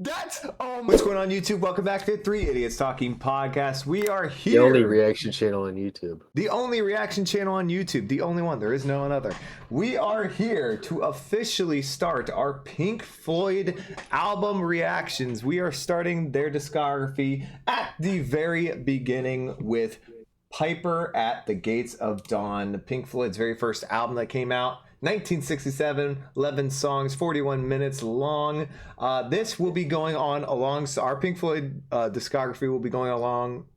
That's it. What's going on, YouTube? Welcome back to Three Idiots Talking Podcast. We are here. The only reaction channel on YouTube. The only reaction channel on YouTube. The only one. There is no other. We are here to officially start our Pink Floyd album reactions. We are starting their discography at the very beginning with Piper at the Gates of Dawn, Pink Floyd's very first album that came out. 1967, 11 songs, 41 minutes long. This will be going on alongside our Pink Floyd discography. Will be going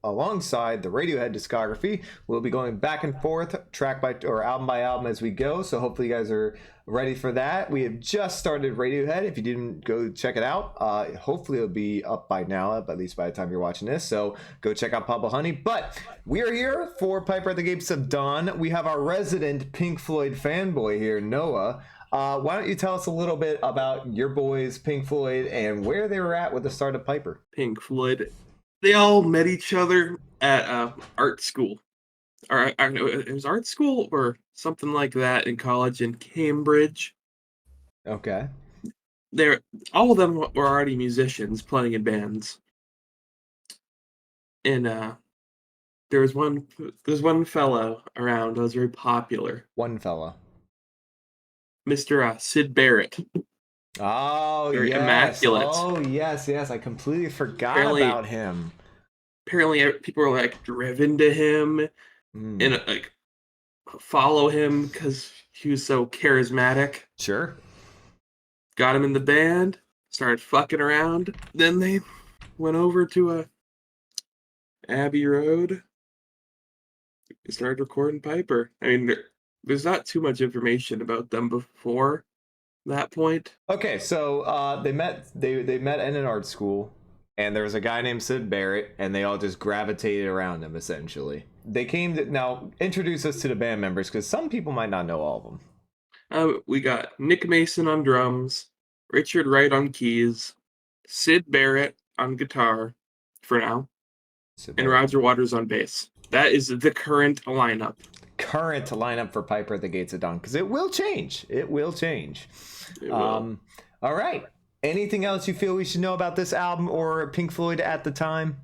alongside the Radiohead discography. We'll be going back and forth, track by or album by album as we go. So hopefully you guys are ready for that. We have just started Radiohead. If you didn't go check it out, hopefully it'll be up by now, at least by the time you're watching this. So go check out Pablo Honey. But we are here for Piper at the Gates of Dawn. We have our resident Pink Floyd fanboy here, Noah. Why don't you tell us a little bit about your boys, Pink Floyd, and where they were at with the start of Piper? Pink Floyd, they all met each other at art school. Or I know it was art school or something like that in college in Cambridge. Okay. All of them were already musicians playing in bands. And there was one fellow around that was very popular. One fella. Mr. Sid Barrett. Oh, very yes. Immaculate. Oh, yes. I completely forgot about him. Apparently, people were like driven to him and like follow him because he was so charismatic. Sure. Got him in the band, started fucking around. Then they went over to Abbey Road. They started recording Piper. I mean, there's not too much information about them before that point. Okay, so they met in an art school, and there was a guy named Sid Barrett, and they all just gravitated around him, essentially. They came to, now, introduce us to the band members, because some people might not know all of them. We got Nick Mason on drums, Richard Wright on keys, Sid Barrett on guitar, for now, and Roger Waters on bass. That is the current lineup. Current lineup for Piper at the Gates of Dawn, because it will change. It will. All right. Anything else you feel we should know about this album or Pink Floyd at the time?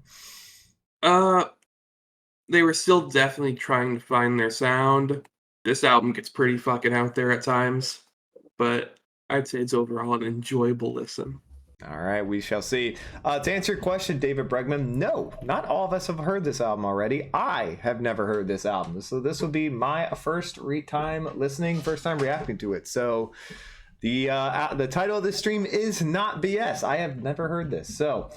They were still definitely trying to find their sound. This album gets pretty fucking out there at times, but I'd say it's overall an enjoyable listen. All right, we shall see. To answer your question, David Bregman, no, not all of us have heard this album already. I have never heard this album, so this will be my first time reacting to it. So the title of this stream is not BS. I have never heard this. So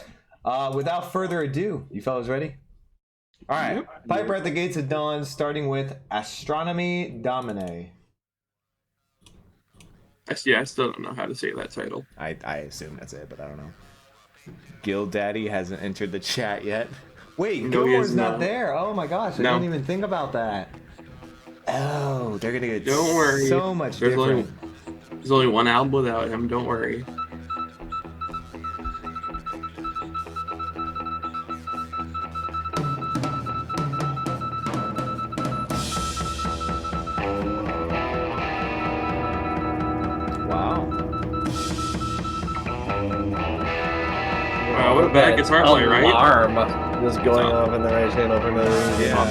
without further ado, you fellas ready? All right, yep. Piper at the Gates of Dawn, starting with Astronomy, Domine. I still don't know how to say that title. I assume that's it, but I don't know. Gil Daddy hasn't entered the chat yet. Wait, Gilmore's not there. Oh my gosh, I didn't even think about that. Oh, they're gonna get so much different. There's only one album without him, don't worry. Wow, what a bad guitar player, right? Alarm was going off in the right channel for no reason. Yeah.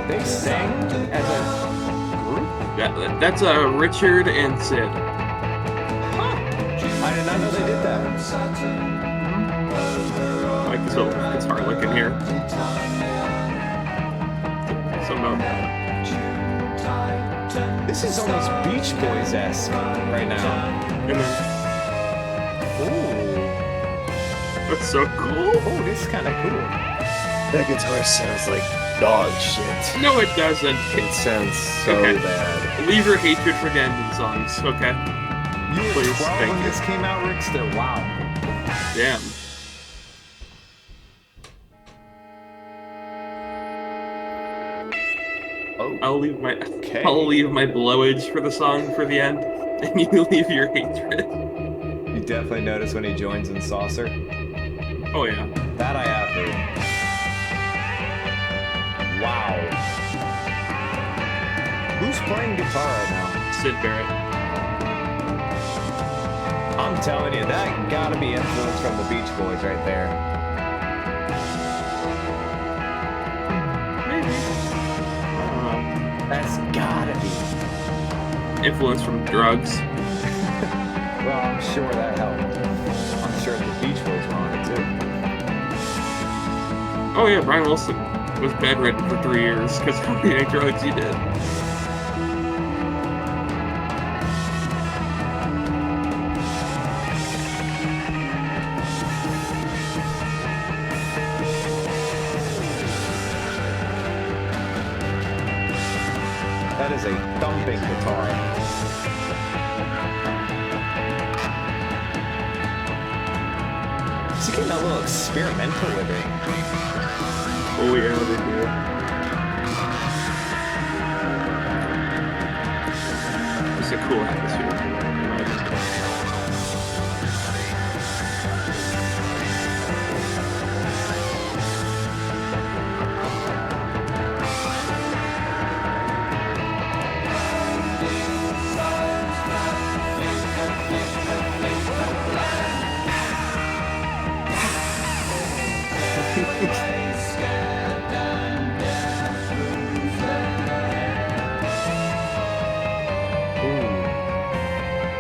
They sang as a group? That's Richard and Sid. Huh. I did not know they did that. I like this little guitar lick in here. This is almost Beach Boys-esque right now. Ooh. That's so cool. Oh, this is kind of cool. That guitar sounds like dog shit. No, it doesn't. It sounds so bad. Leave your hatred for Gandon songs, okay? You were 12 when this came out, Rickster. Wow. Damn. Oh. I'll leave my blowage for the song for the end, and you leave your hatred. You definitely notice when he joins in Saucer. Oh yeah. That I have heard. Wow. Who's playing guitar right now? Sid Barrett. I'm telling you, that gotta be influenced from the Beach Boys right there. Maybe. I don't know. That's gotta be. Influence from drugs. Well, I'm sure that helped. I'm sure the Beach Boys were on it too. Oh yeah, Brian Wilson was bedridden for 3 years because how many drugs he did. That is a thumping guitar. Is he getting a little experimental with it? Oh yeah, they do. It's a cool atmosphere.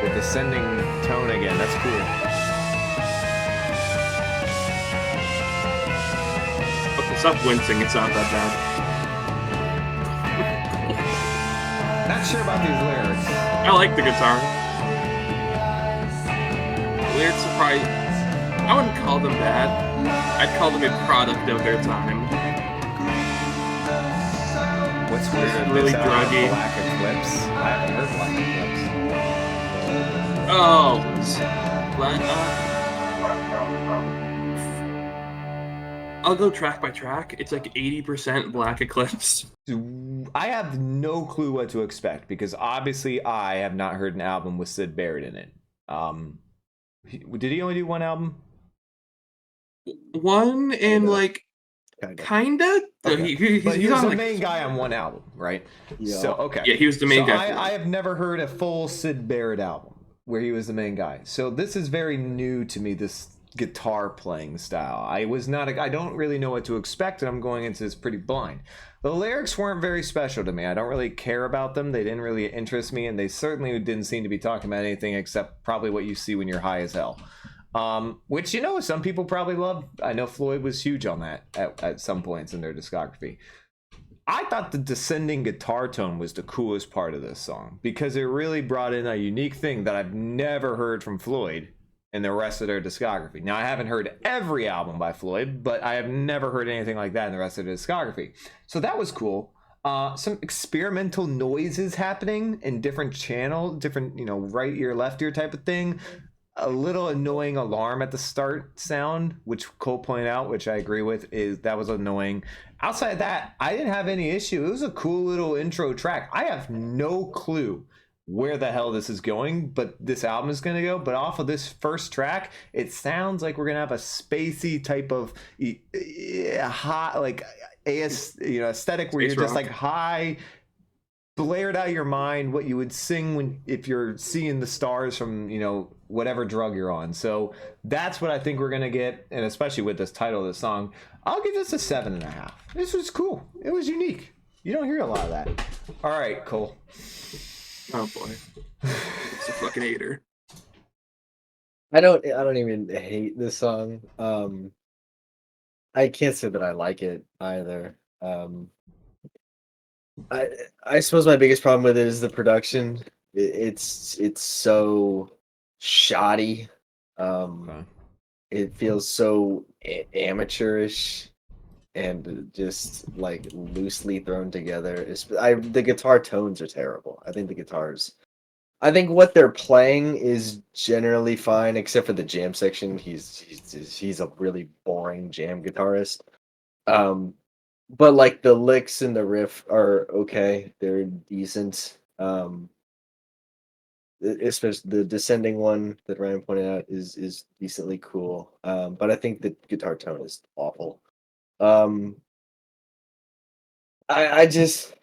The descending tone again, that's cool. Okay, stop wincing, it's not that bad. Not sure about these lyrics. I like the guitar. The lyrics are probably, I wouldn't call them bad. I'd call them a product of their time. What's weird? It's really this druggy. Black Eclipse. I haven't heard Black Eclipse. Oh, Black. I'll go track by track. It's like 80% Black Eclipse. I have no clue what to expect because obviously I have not heard an album with Sid Barrett in it. Did he only do one album? One and like kinda. Okay. He's But he was on the like, main guy on one album, right? Yeah. So okay. yeah, he was the main so guy. I have never heard a full Sid Barrett album where he was the main guy. So this is very new to me, this guitar playing style. I don't really know what to expect, and I'm going into this pretty blind. The lyrics weren't very special to me. I don't really care about them. They didn't really interest me, and they certainly didn't seem to be talking about anything except probably what you see when you're high as hell. Which, you know, some people probably love. I know Floyd was huge on that at some points in their discography. I thought the descending guitar tone was the coolest part of this song because it really brought in a unique thing that I've never heard from Floyd in the rest of their discography. Now, I haven't heard every album by Floyd, but I have never heard anything like that in the rest of the discography. So that was cool. Some experimental noises happening in different channels, different, right ear, left ear type of thing. A little annoying alarm at the start sound, which Cole pointed out, which I agree with, that was annoying. Outside of that, I didn't have any issue. It was a cool little intro track. I have no clue where the hell this is going, but this album is going to go. But off of this first track, it sounds like we're going to have a spacey type of hot, like aesthetic where Space you're just rock. like high, blared out of your mind what you would sing if you're seeing the stars from whatever drug you're on. So that's what I think we're gonna get, and especially with this title of the song, I'll give this a 7.5. This was cool. It was unique. You don't hear a lot of that. All right, Cole. Oh boy, it's a fucking hater. I don't even hate this song. I can't say that I like it either. I suppose my biggest problem with it is the production. It's so shoddy. Okay. It feels so amateurish and just like loosely thrown together. The guitar tones are terrible. I think what they're playing is generally fine, except for the jam section. He's a really boring jam guitarist. But like the licks and the riff are okay. They're decent. especially the descending one that Ryan pointed out is decently cool. But I think the guitar tone is awful. I just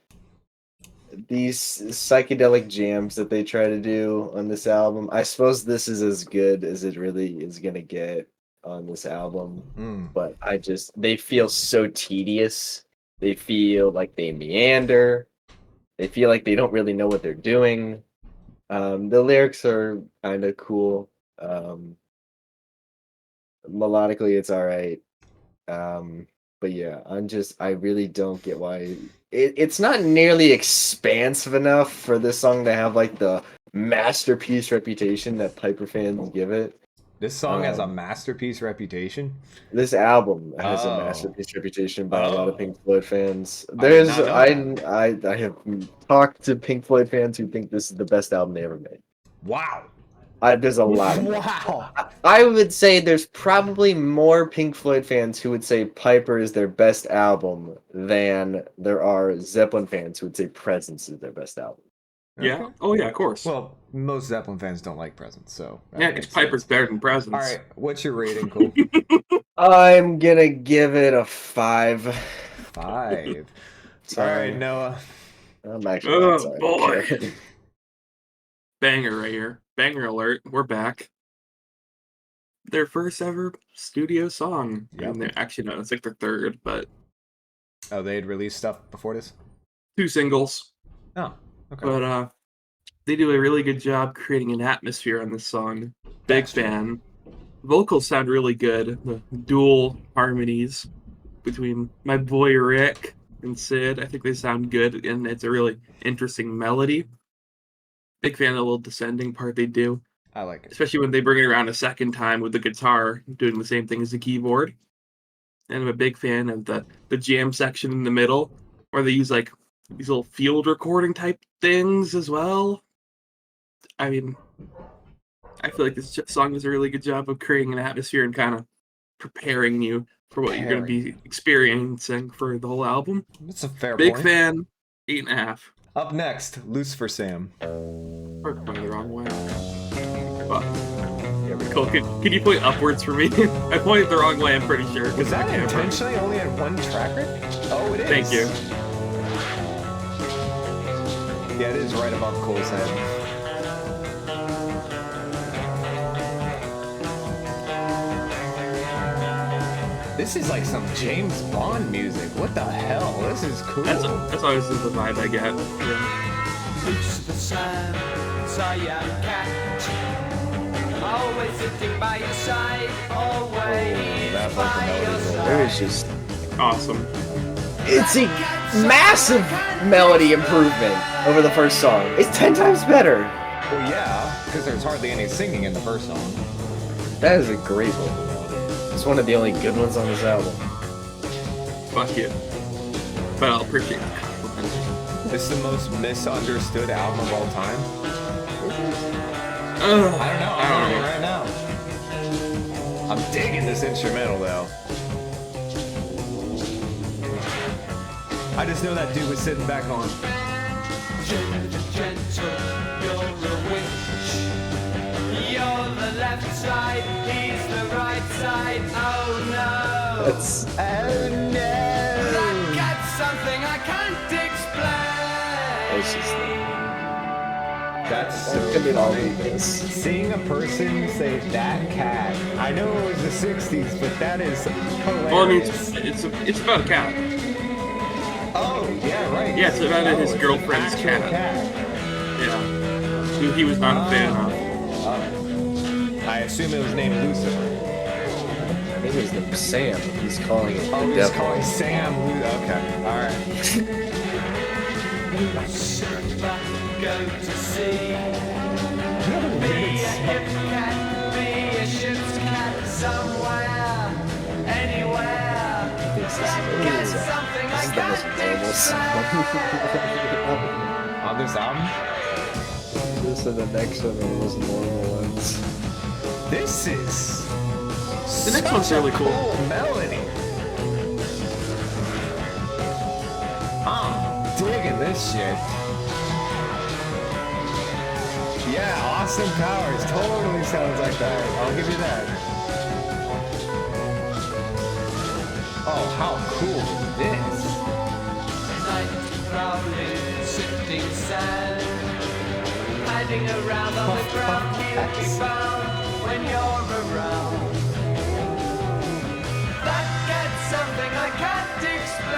these psychedelic jams that they try to do on this album. I suppose this is as good as it really is gonna get on this album. But they feel so tedious. They feel like they meander. They feel like they don't really know what they're doing. The lyrics are kind of cool. Melodically, it's all right. But yeah, I really don't get why it's not nearly expansive enough for this song to have like the masterpiece reputation that Piper fans give it. This song has a masterpiece reputation. This album has a masterpiece reputation by a lot of Pink Floyd fans. I have talked to Pink Floyd fans who think this is the best album they ever made. Wow. There's a lot. Wow. I would say there's probably more Pink Floyd fans who would say Piper is their best album than there are Zeppelin fans who would say Presence is their best album. Yeah. Okay. Oh yeah, of course. Well, most Zeppelin fans don't like Presence, so yeah, because Piper's better than Presence. All right, what's your rating, Cole? I'm gonna give it a 5. 5. All right, Noah. I'm actually sorry. Boy. Banger right here. Banger alert. We're back. Their first ever studio song. Yep. I mean, actually, no, it's like their third, but. Oh, they had released stuff before this? 2 singles. Oh, okay. But they do a really good job creating an atmosphere on this song. Big fan. Vocals sound really good. The dual harmonies between my boy Rick and Sid, I think they sound good, and it's a really interesting melody. Big fan of the little descending part they do. I like it. Especially when they bring it around a second time with the guitar doing the same thing as the keyboard. And I'm a big fan of the jam section in the middle, where they use like these little field recording type things as well. I mean, I feel like this song does a really good job of creating an atmosphere and kind of preparing you for what you're going to be experiencing for the whole album. That's a fair Big point. fan, 8.5. Up next, Lucifer Sam. Or going the wrong way. Cole, can you point upwards for me? I pointed the wrong way, I'm pretty sure. Was that intentionally only at one track rate? Oh, it is. Thank you. Yeah, it is right above Cole's head. This is like some James Bond music. What the hell? This is cool. That's always the vibe I get. Yeah. Lucifer Sam, saw young cat. Always sitting by your side. Always by your side. It was just awesome. It's a massive melody improvement over the first song. It's 10 times better. Well, yeah, because there's hardly any singing in the first song. That is a great one. It's one of the only good ones on this album. Fuck you. But I'll appreciate it. This is the most misunderstood album of all time. I don't know. I'm reading right now. I'm digging this instrumental though. I just know that dude was sitting back on. Gentle, you're a witch. You're the left side, he's the right side. Oh no. That's Oh no. That cat's something I can't explain. it's just That's that so could be all funny. of this. Seeing a person say that cat. I know it was the 60s, but that is hilarious. Well, I mean, it's about a cat. Oh, yeah, right. Yeah, it's about his it's girlfriend's an actual cat. Yeah. Who he was not a fan of. I assume it was named Lucifer. I think his name's Sam. He's calling it Oh, the he's devil. calling Sam. Okay, all right. Lucifer, go to sea. Be a hip cat, be a ship's cat, somewhere, anywhere. That cat's something I can't explain. On this album, This and the next one are the most normal ones. this is The next one's such a really cool. melody. I'm digging this shit. Yeah, Austin Powers totally sounds like that. I'll give you that. Oh, how cool is this? Night prowling, sifting sand, hiding around on the ground, you'll be found when you're around. That gets something I can't explain.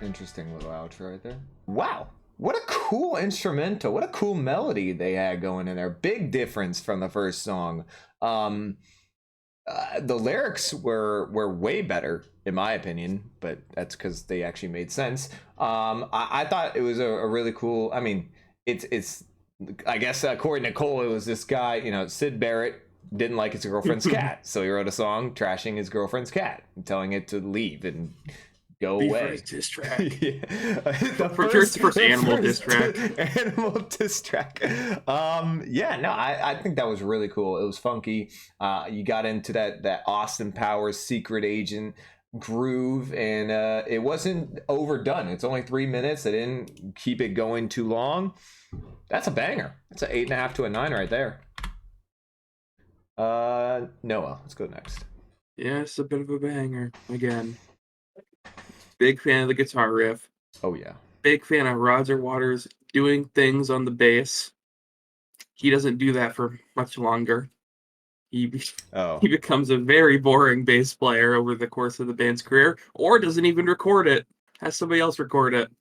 Interesting little outro right there. Wow. What a cool instrumental. What a cool melody they had going in there. Big difference from the first song. The lyrics were way better, in my opinion, but that's because they actually made sense. I thought it was a really cool, I mean, it's I guess according to Cole, it was this guy, you know, Sid Barrett didn't like his girlfriend's cat. So he wrote a song trashing his girlfriend's cat and telling it to leave and go away. First diss track. Yeah. First animal diss track. Animal diss track. Yeah, no, I think that was really cool. It was funky. You got into that Austin Powers secret agent groove, and it wasn't overdone. It's only 3 minutes. They didn't keep it going too long. That's a banger. That's an 8.5 to a 9 right there. Noah, let's go next. Yeah, it's a bit of a banger. Again, big fan of the guitar riff. Oh yeah. Big fan of Roger Waters doing things on the bass. He doesn't do that for much longer. He becomes a very boring bass player over the course of the band's career, or doesn't even record it. Has somebody else record it.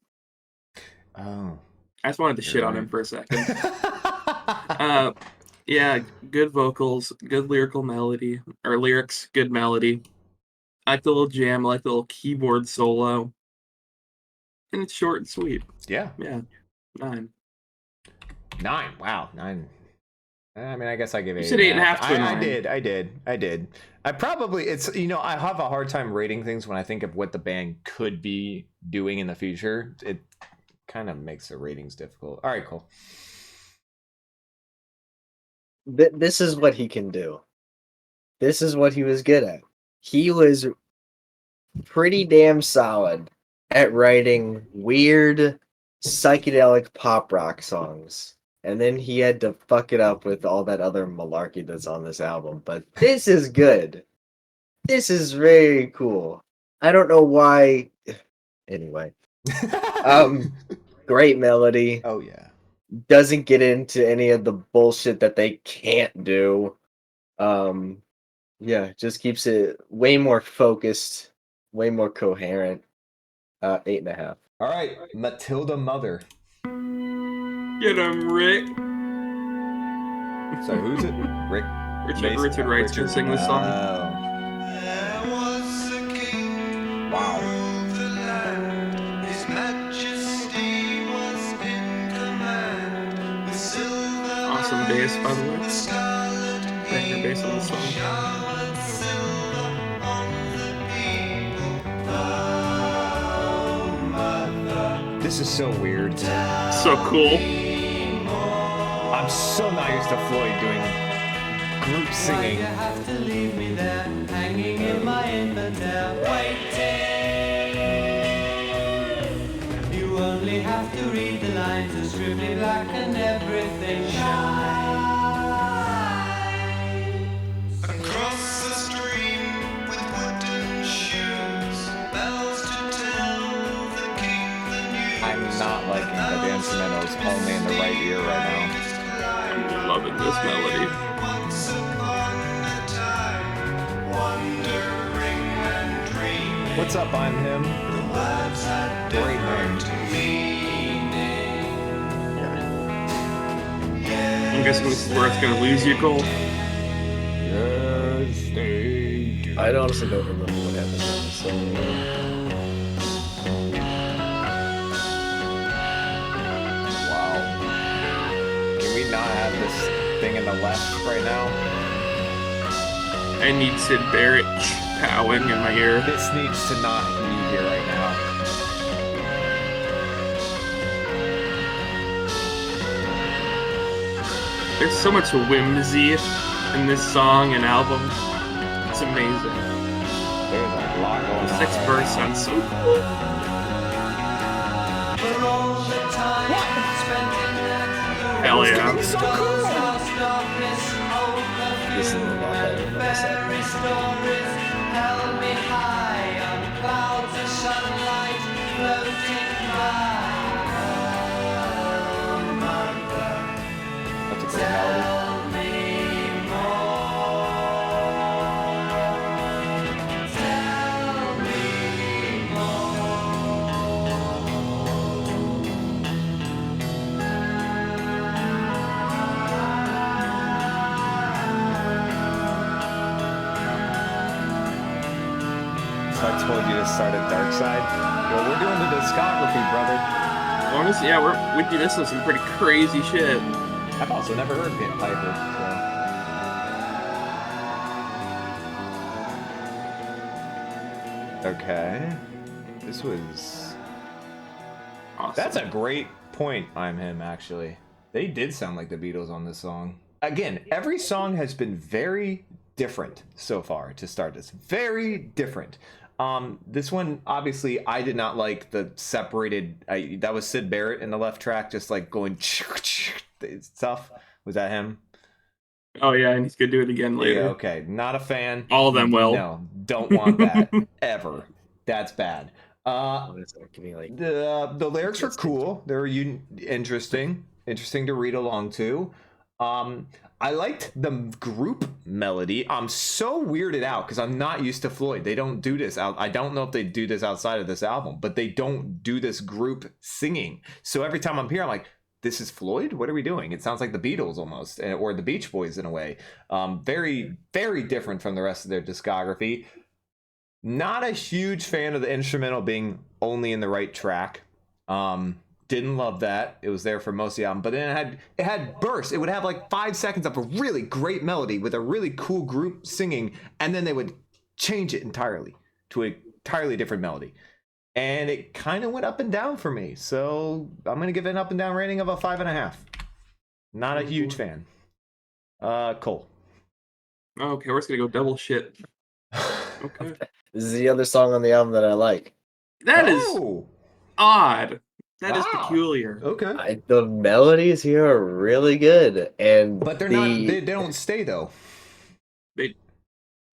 Oh. I just wanted to shit on him for a second. Yeah, good vocals, good lyrical melody, or lyrics, good melody. I like the little jam, I like the little keyboard solo. And it's short and sweet. Yeah. Yeah, 9. 9. Wow, 9. I mean, I guess I give it. You said 8.5 to a 9. I did. I probably, it's, you know, I have a hard time rating things when I think of what the band could be doing in the future. It kind of makes the ratings difficult. All right, cool. This is what he can do. This is what he was good at. He was pretty damn solid at writing weird psychedelic pop rock songs. And then he had to fuck it up with all that other malarkey that's on this album. But this is good. This is very cool. I don't know why. Anyway. Great melody. Oh, yeah. Doesn't get into any of the bullshit that they can't do. Yeah, just keeps it way more focused, way more coherent. 8.5. All right, Matilda Mother. Get him, Rick. So who's it? Rick. Richard Wright's gonna sing this song. Wow. Awesome bass, by the way. Banger bass on the song. This is so weird. So cool. I'm so not used to Floyd doing group singing. You have to leave me there, hanging in my infidel, waiting. You only have to read the lines, it's scribbly black and everything shines. Across the stream with wooden shoes, bells to tell the king the news. I'm not liking that the instrumental is only in the right ear right now. I'm loving this melody. Once upon a time, wondering and dreaming. What's up, I'm him? The words had Great different name. meaning. I'm guessing this is where it's gonna lose you, Cole. Yes, they do. I honestly don't remember what happened on the song. Wow. Can we not have this thing in the left right now? I need Sid Barrett powing in my ear. This needs to not be here right now. There's so much whimsy in this song and album. It's amazing. There's a lot going The on. sixth verse sounds so cool. Hell This yeah. game is so cool. This is a lot better than what I said. Fairy stories held me high on clouds of sunlight floating by. Oh, mother, That's a great melody. tell me more. Tell me So I told you to start at Dark Side. Well, we're doing the discography, brother. Honestly, yeah, we'd be listening to some pretty crazy shit. I've also never heard Piper, so. Okay. This was... Awesome. That's a great point, I'm him, actually. They did sound like the Beatles on this song. Again, every song has been very different so far to start this. Very different. This one, obviously, I did not like the separated... that was Syd Barrett in the left track, just like going stuff. Was that him? Oh yeah, and he's gonna do it again later. Yeah, okay. Not a fan. All of them will. No, don't want that. Ever. That's bad. What is that? Give me like The lyrics are cool. They're interesting to read along to. I liked the group melody. I'm so weirded out because I'm not used to Floyd. They don't do this out. I don't know if they do this outside of this album, but they don't do this group singing. So every time I'm here, I'm like, this is Floyd? What are we doing? It sounds like the Beatles almost, or the Beach Boys in a way. Very, very different from the rest of their discography. Not a huge fan of the instrumental being only in the right track. Didn't love that. It was there for most of the album, but then it had bursts. It would have like 5 seconds of a really great melody with a really cool group singing, and then they would change it entirely to an entirely different melody. And it kind of went up and down for me. So I'm going to give it an up and down rating of a 5.5. Not a huge fan. Cole. Okay, we're just gonna go double shit. Okay. this is the other song on the album that I like. That is Oh, odd. That is Wow. peculiar. okay. The melodies here are really good, and But they're not. They don't stay though.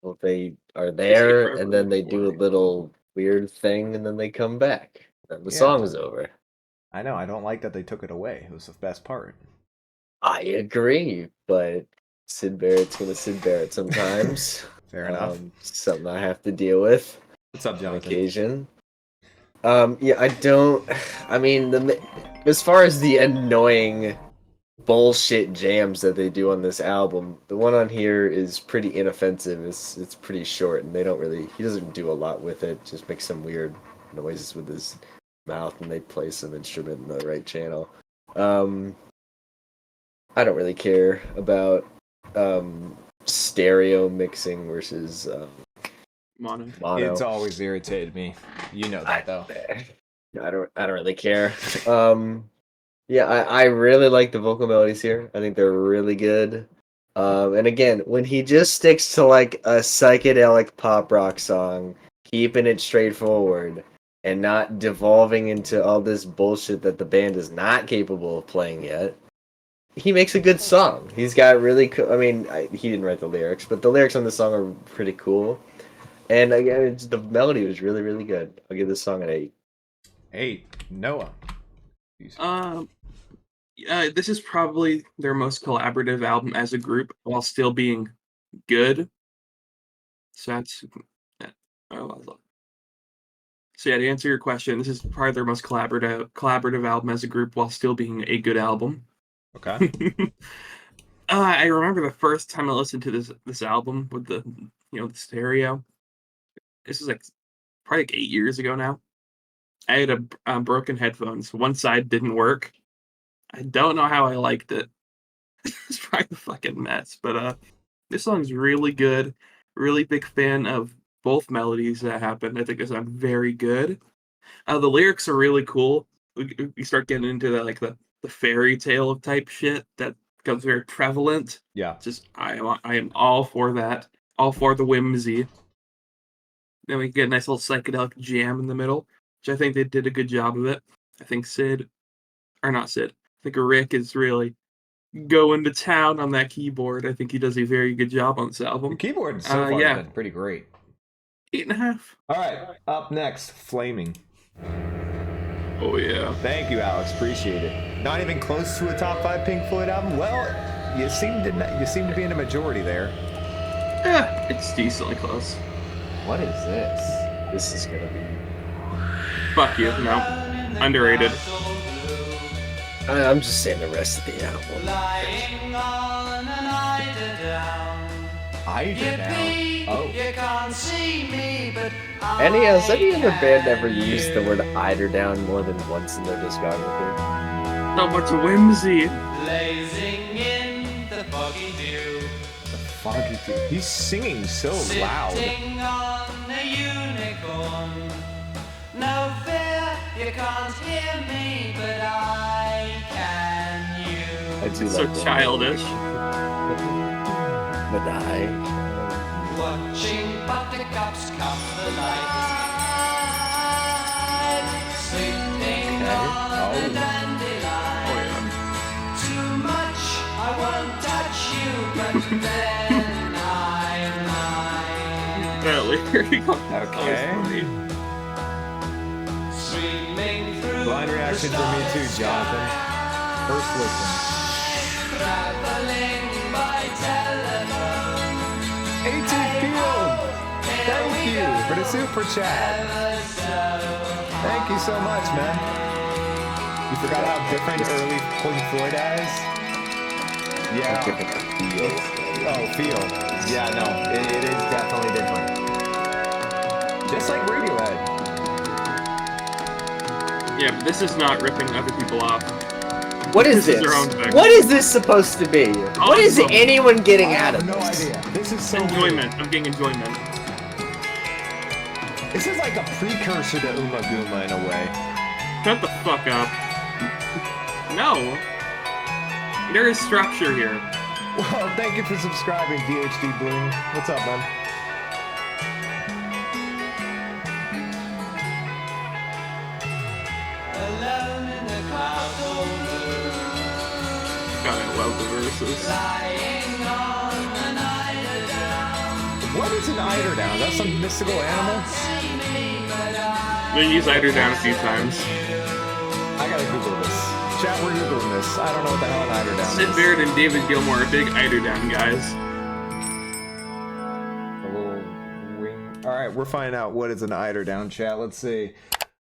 well, they are there, forever and then they do a recording. little weird thing, and then they come back. And the Yeah. song is over. I know. I don't like that they took it away. It was the best part. I agree, but Syd Barrett's gonna Syd Barrett sometimes. Fair enough. Something I have to deal with What's up, on Jonathan? occasion. Yeah, I don't. I mean, as far as the annoying bullshit jams that they do on this album, the one on here is pretty inoffensive. It's pretty short, and they don't really. He doesn't do a lot with it. Just makes some weird noises with his mouth, and they play some instrument in the right channel. I don't really care about stereo mixing versus Mono. mono. It's always irritated me. You know that though. I don't really care. Yeah, I really like the vocal melodies here. I think they're really good. And again, when he just sticks to like a psychedelic pop rock song, keeping it straightforward and not devolving into all this bullshit that the band is not capable of playing yet, he makes a good song. He's got really I mean, he didn't write the lyrics, but the lyrics on the song are pretty cool. And again, the melody was really, really good. I'll give this song an 8. Hey, Noah. This is probably their most collaborative album as a group, while still being good. So that's. So yeah, to answer your question, this is probably their most collaborative album as a group, while still being a good album. Okay. I remember the first time I listened to this album with the the stereo. This is like probably like 8 years ago now. I had a broken headphones. One side didn't work. I don't know how I liked it. It's probably a fucking mess, but this song's really good. Really big fan of both melodies that happen. I think this sound very good. The lyrics are really cool. We start getting into the fairy tale type shit that becomes very prevalent. Yeah. Just I am all for that. All for the whimsy. Then we get a nice little psychedelic jam in the middle, which I think they did a good job of it. I think I think Rick is really going to town on that keyboard. I think he does a very good job on this The album. keyboard so far yeah. has been pretty great. 8.5. All right, up next, Flaming. Oh yeah. Thank you, Alex. Appreciate it. Not even close to a top 5 Pink Floyd album. Well, you seem to be in a majority there. Yeah, it's decently close. What is this? This is gonna be. Fuck you. No. Underrated. I'm just saying the rest of the album. Lying on an eider-down. Eider-down. Oh. You can't see me, but Has any other band ever used the word eider down more than once in their discography? So much whimsy. blazing in the foggy dew. The foggy dude. He's singing so loud. Sitting on a unicorn. No fear, you can't hear me, but I can I you. do So like that. childish. But Watching buttercups cuff the light. Sleeping on Oh. a dandelion. Too much, I won't touch you, but then I'm mine. That lyric. Okay. Streaming through Blind reaction the for me too, starry Jonathan. sky. First listen. Traveling by telephone. AT Field! Thank you for the super chat. Ever so Thank you so much, man. You forgot how different early Pink Floyd is? Yeah. Oh, feel. Yeah, no, it is definitely different. Just like Radiohead. Yeah, but this is not ripping other people off. what is This is this? their own thing. What is this supposed to be? What is Awesome. anyone getting I out have of no this? idea. This is so Enjoyment. I'm getting enjoyment. weird. This is like a precursor to Uma Guma in a way. Shut the fuck up. No. There is structure here. Well, thank you for subscribing, DHD Bloom. What's up, man? alone in the clouds all blue. God, I love the verses. Lying on an eider-down. What is an eider-down? That's some mystical animal? See me, but I They use Eider down a few times. I gotta Google this. Chat, we're Googling this. I don't know what the hell an eider-down Sid is. Barrett and David Gilmour are big Eider down guys. A little wing. All right, we're finding out what is an eider-down, chat. Let's see.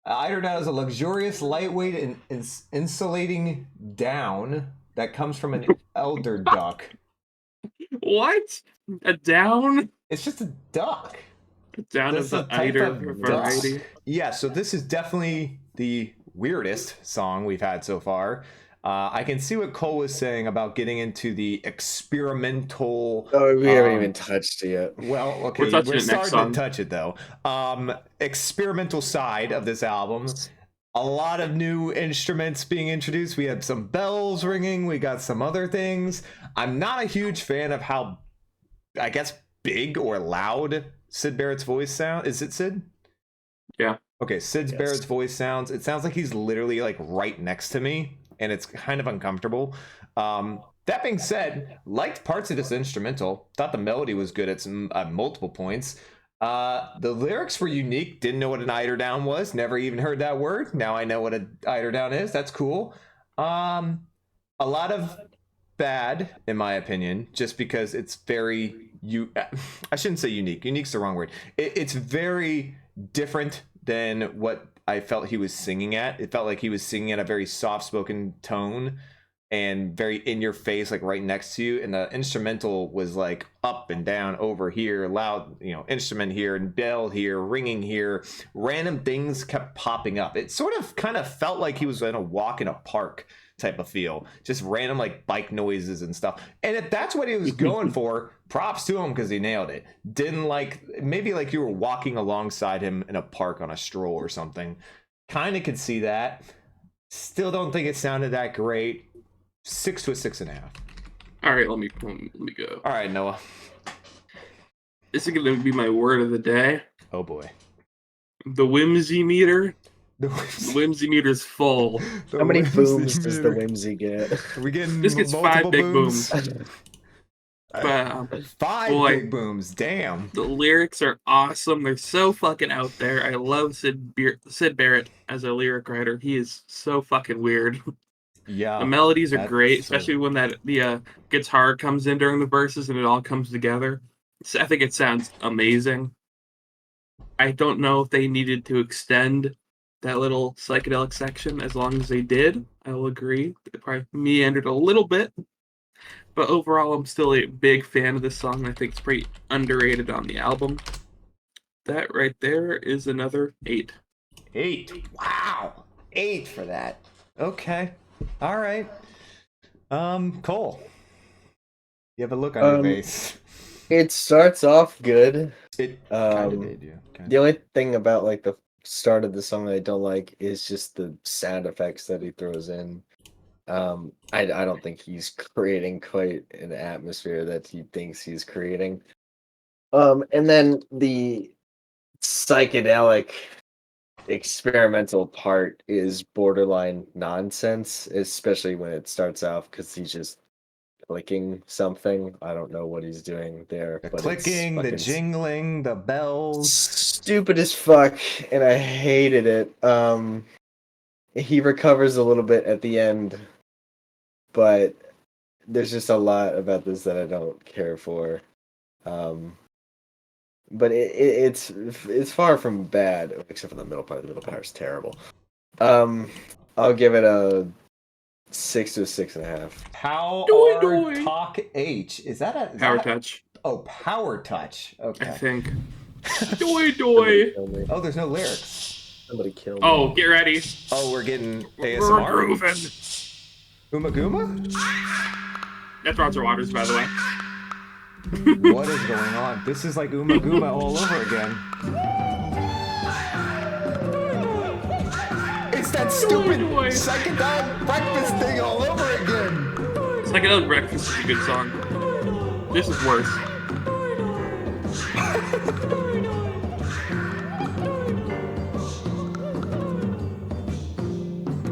Eider-down is a luxurious, lightweight, and insulating down that comes from an elder duck. What? A down? It's just a duck. A down That's of a the type Eider of variety. Yeah, so this is definitely the weirdest song we've had so far. I can see what Cole was saying about getting into the experimental. Oh, we haven't even touched it yet. Well, okay, We're touching it next starting song. to touch it though. Experimental side of this album. A lot of new instruments being introduced. We had some bells ringing. We got some other things. I'm not a huge fan of how, I guess, big or loud Sid Barrett's voice sound. Is it Sid? Yeah. Okay, Sid Yes. Barrett's voice sounds. It sounds like he's literally like right next to me, and it's kind of uncomfortable. That being said, liked parts of this instrumental. Thought the melody was good at some multiple points. The lyrics were unique. Didn't know what an eider-down was. Never even heard that word. Now I know what an eider-down is. That's cool. A lot of bad, in my opinion, just because it's very I shouldn't say unique. Unique's the wrong word. It's very different than what I felt he was singing at. It felt like he was singing at a very soft-spoken tone and very in your face, like right next to you. And the instrumental was like up and down, over here, loud, instrument here and bell here, ringing here. Random things kept popping up. It sort of kind of felt like he was in a walk in a park type of feel, just random like bike noises and stuff. And if that's what he was going for, props to him because he nailed it. Didn't maybe like you were walking alongside him in a park on a stroll or something. Kind of could see that. Still don't think it sounded that great. 6 to a 6.5. All right, let me go. All right, Noah. This is going to be my word of the day. Oh boy. The whimsy meter. The The whimsy meter's full. How many whimsy booms does the meter. whimsy get? Are we getting This gets multiple 5 big booms. But 5 boy. big booms. Damn. the lyrics are awesome. They're so fucking out there. I love Sid Barrett as a lyric writer. He is so fucking weird. Yeah. The melodies are that's great, true. especially when the guitar comes in during the verses and it all comes together. I think it sounds amazing. I don't know if they needed to extend that little psychedelic section as long as they did. I will agree. It probably meandered a little bit. But overall, I'm still a big fan of this song. I think it's pretty underrated on the album. That right there is another 8. 8. Wow. 8 for that. Okay. All right. Cole. You have a look on your face. It starts off good. It kind of Um, did, yeah. The only thing about like the start of the song that I don't like is just the sound effects that he throws in. I don't think he's creating quite an atmosphere that he thinks he's creating. And then the psychedelic experimental part is borderline nonsense, especially when it starts off because he's just clicking something. I don't know what he's doing there. The but it's clicking, the fucking jingling, the bells. stupid as fuck, and I hated it. He recovers a little bit at the end, but there's just a lot about this that I don't care for. But it's far from bad, except for the middle part. The middle part is terrible. I'll give it a 6 to 6.5. Power Doi. Talk H. Is that a Power touch, Oh, Power Touch. I Okay. think. Doi. Oh, there's no lyrics. Somebody kill me. Oh, get ready. Oh, we're getting We're ASMR. grooving. Uma Guma? That's Roger Waters, by the way. What is going on? This is like Uma Guma all over again. It's that stupid psychedelic breakfast thing all over again. Psychedelic Breakfast is a good song. This is worse.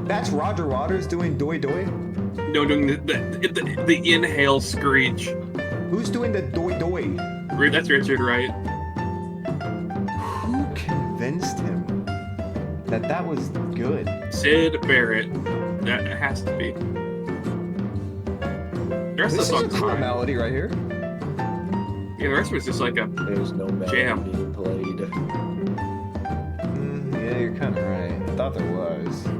That's Roger Waters doing Doi Doi? No, doing the inhale screech. Who's doing the Doi Doi? That's Richard Wright. Who convinced him that that was good? Sid Barrett. That has to be. The rest This of is the a song's cool fine. melody right here. Yeah, the rest of it's just like a There's no melody Jam. being played. Yeah, you're kind of right. I thought there was. I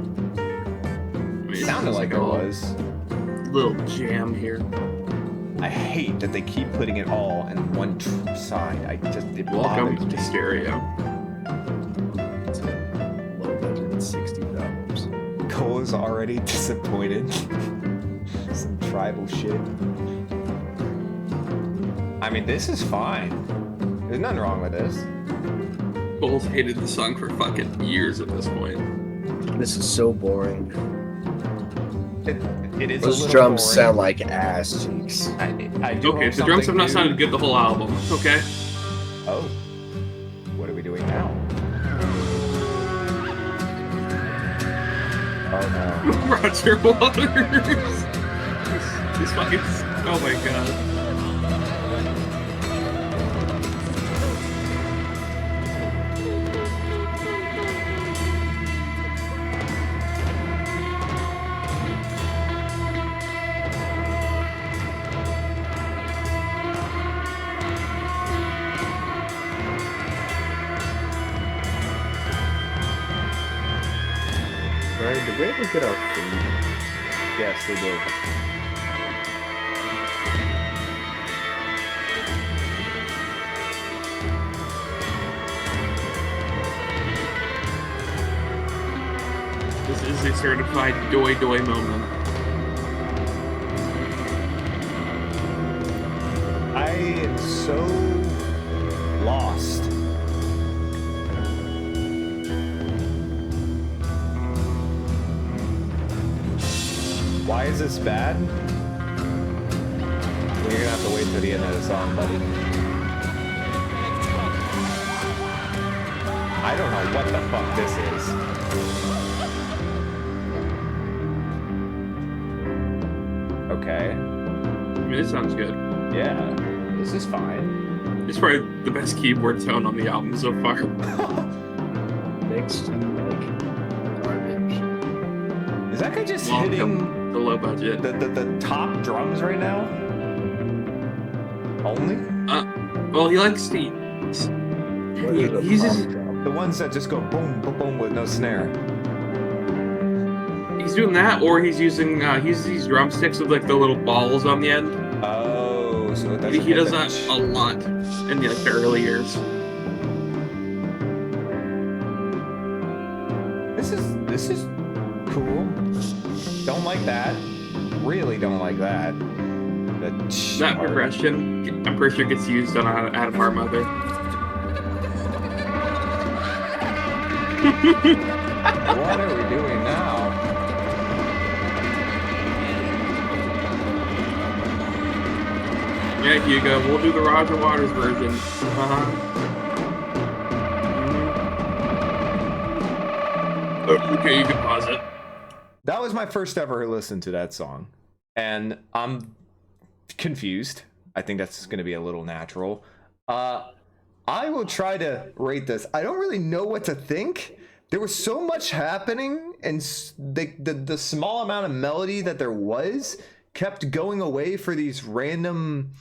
mean, it's Sounded just like a there was. little jam here. I hate that they keep putting it all in one side. It Welcome bothers to me. stereo. It's a low budget 60 albums. Cole is already disappointed. Some tribal shit. I mean, this is fine. There's nothing wrong with this. Cole's hated the song for fucking years at this point. This is so boring. It is a Those little drums boring. sound like ass cheeks. I do Okay, hope the drums something have not new- sounded good the whole album. Okay. Oh. What are we doing now? Oh no. Roger Waters. He's fucking. Oh my god. Right? Did we ever get our food? Yes, they did. This is a certified doi doi moment. I am so lost. Why is this bad? Well, you're gonna have to wait till the end of the song, buddy. I don't know what the fuck this is. Okay. I mean, this sounds good. Yeah. This is fine. It's probably the best keyboard tone on the album so far. Mixed like garbage. Is that guy just Welcome hitting the low budget. the top drums right now? Only? Well, he likes to. What is a He's just, pop drum? The ones that just go boom, boom, boom with no snare. he's doing that, or he's using these drumsticks with like the little balls on the end. Oh, so it doesn't He does hit that a lot in like the early years. This is cool. Don't like that. Really don't like that. That progression, I'm pretty sure gets used on Adam Our Mother. What are we doing now? Yeah, Hugo, we'll do the Roger Waters version. Okay, you can pause it. That was my first ever listen to that song. And I'm confused. I think that's going to be a little natural. I will try to rate this. I don't really know what to think. There was so much happening, and the small amount of melody that there was kept going away for these random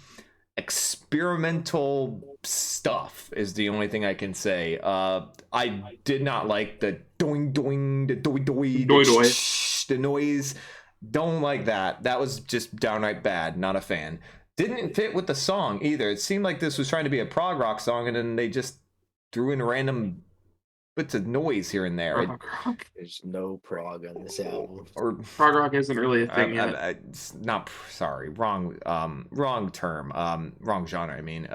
experimental stuff is the only thing I can say. I did not like the doing doing, the doing doing, the noise. Don't like that. That was just downright bad. Not a fan. Didn't fit with the song either. It seemed like this was trying to be a prog rock song, and then they just threw in random bits of noise here and there. Prog rock? There's no prog on this album. Or Prog rock isn't really a thing yet. it's not sorry, wrong term, wrong genre. I mean,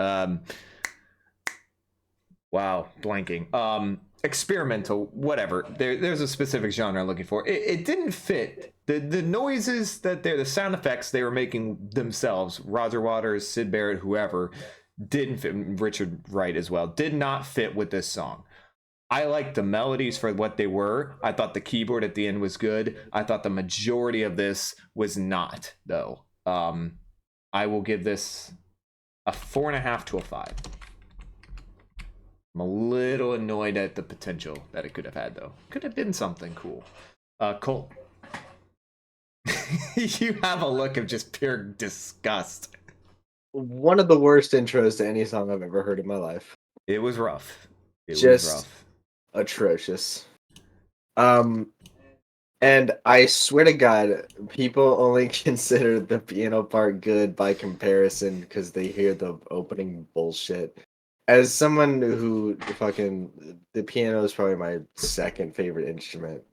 wow, blanking. Experimental, whatever. There's a specific genre I'm looking for. It didn't fit. The noises that the sound effects they were making themselves, Roger Waters, Syd Barrett, whoever, didn't fit. Richard Wright as well, did not fit with this song. I liked the melodies for what they were. I thought the keyboard at the end was good. I thought the majority of this was not, though. I will give this a 4.5 to a 5. I'm a little annoyed at the potential that it could have had, though. Could have been something cool. Colt. You have a look of just pure disgust. One of the worst intros to any song I've ever heard in my life. It was rough. It was Just rough. atrocious. And I swear to God, people only consider the piano part good by comparison because they hear the opening bullshit. As someone who the piano is probably my second favorite instrument.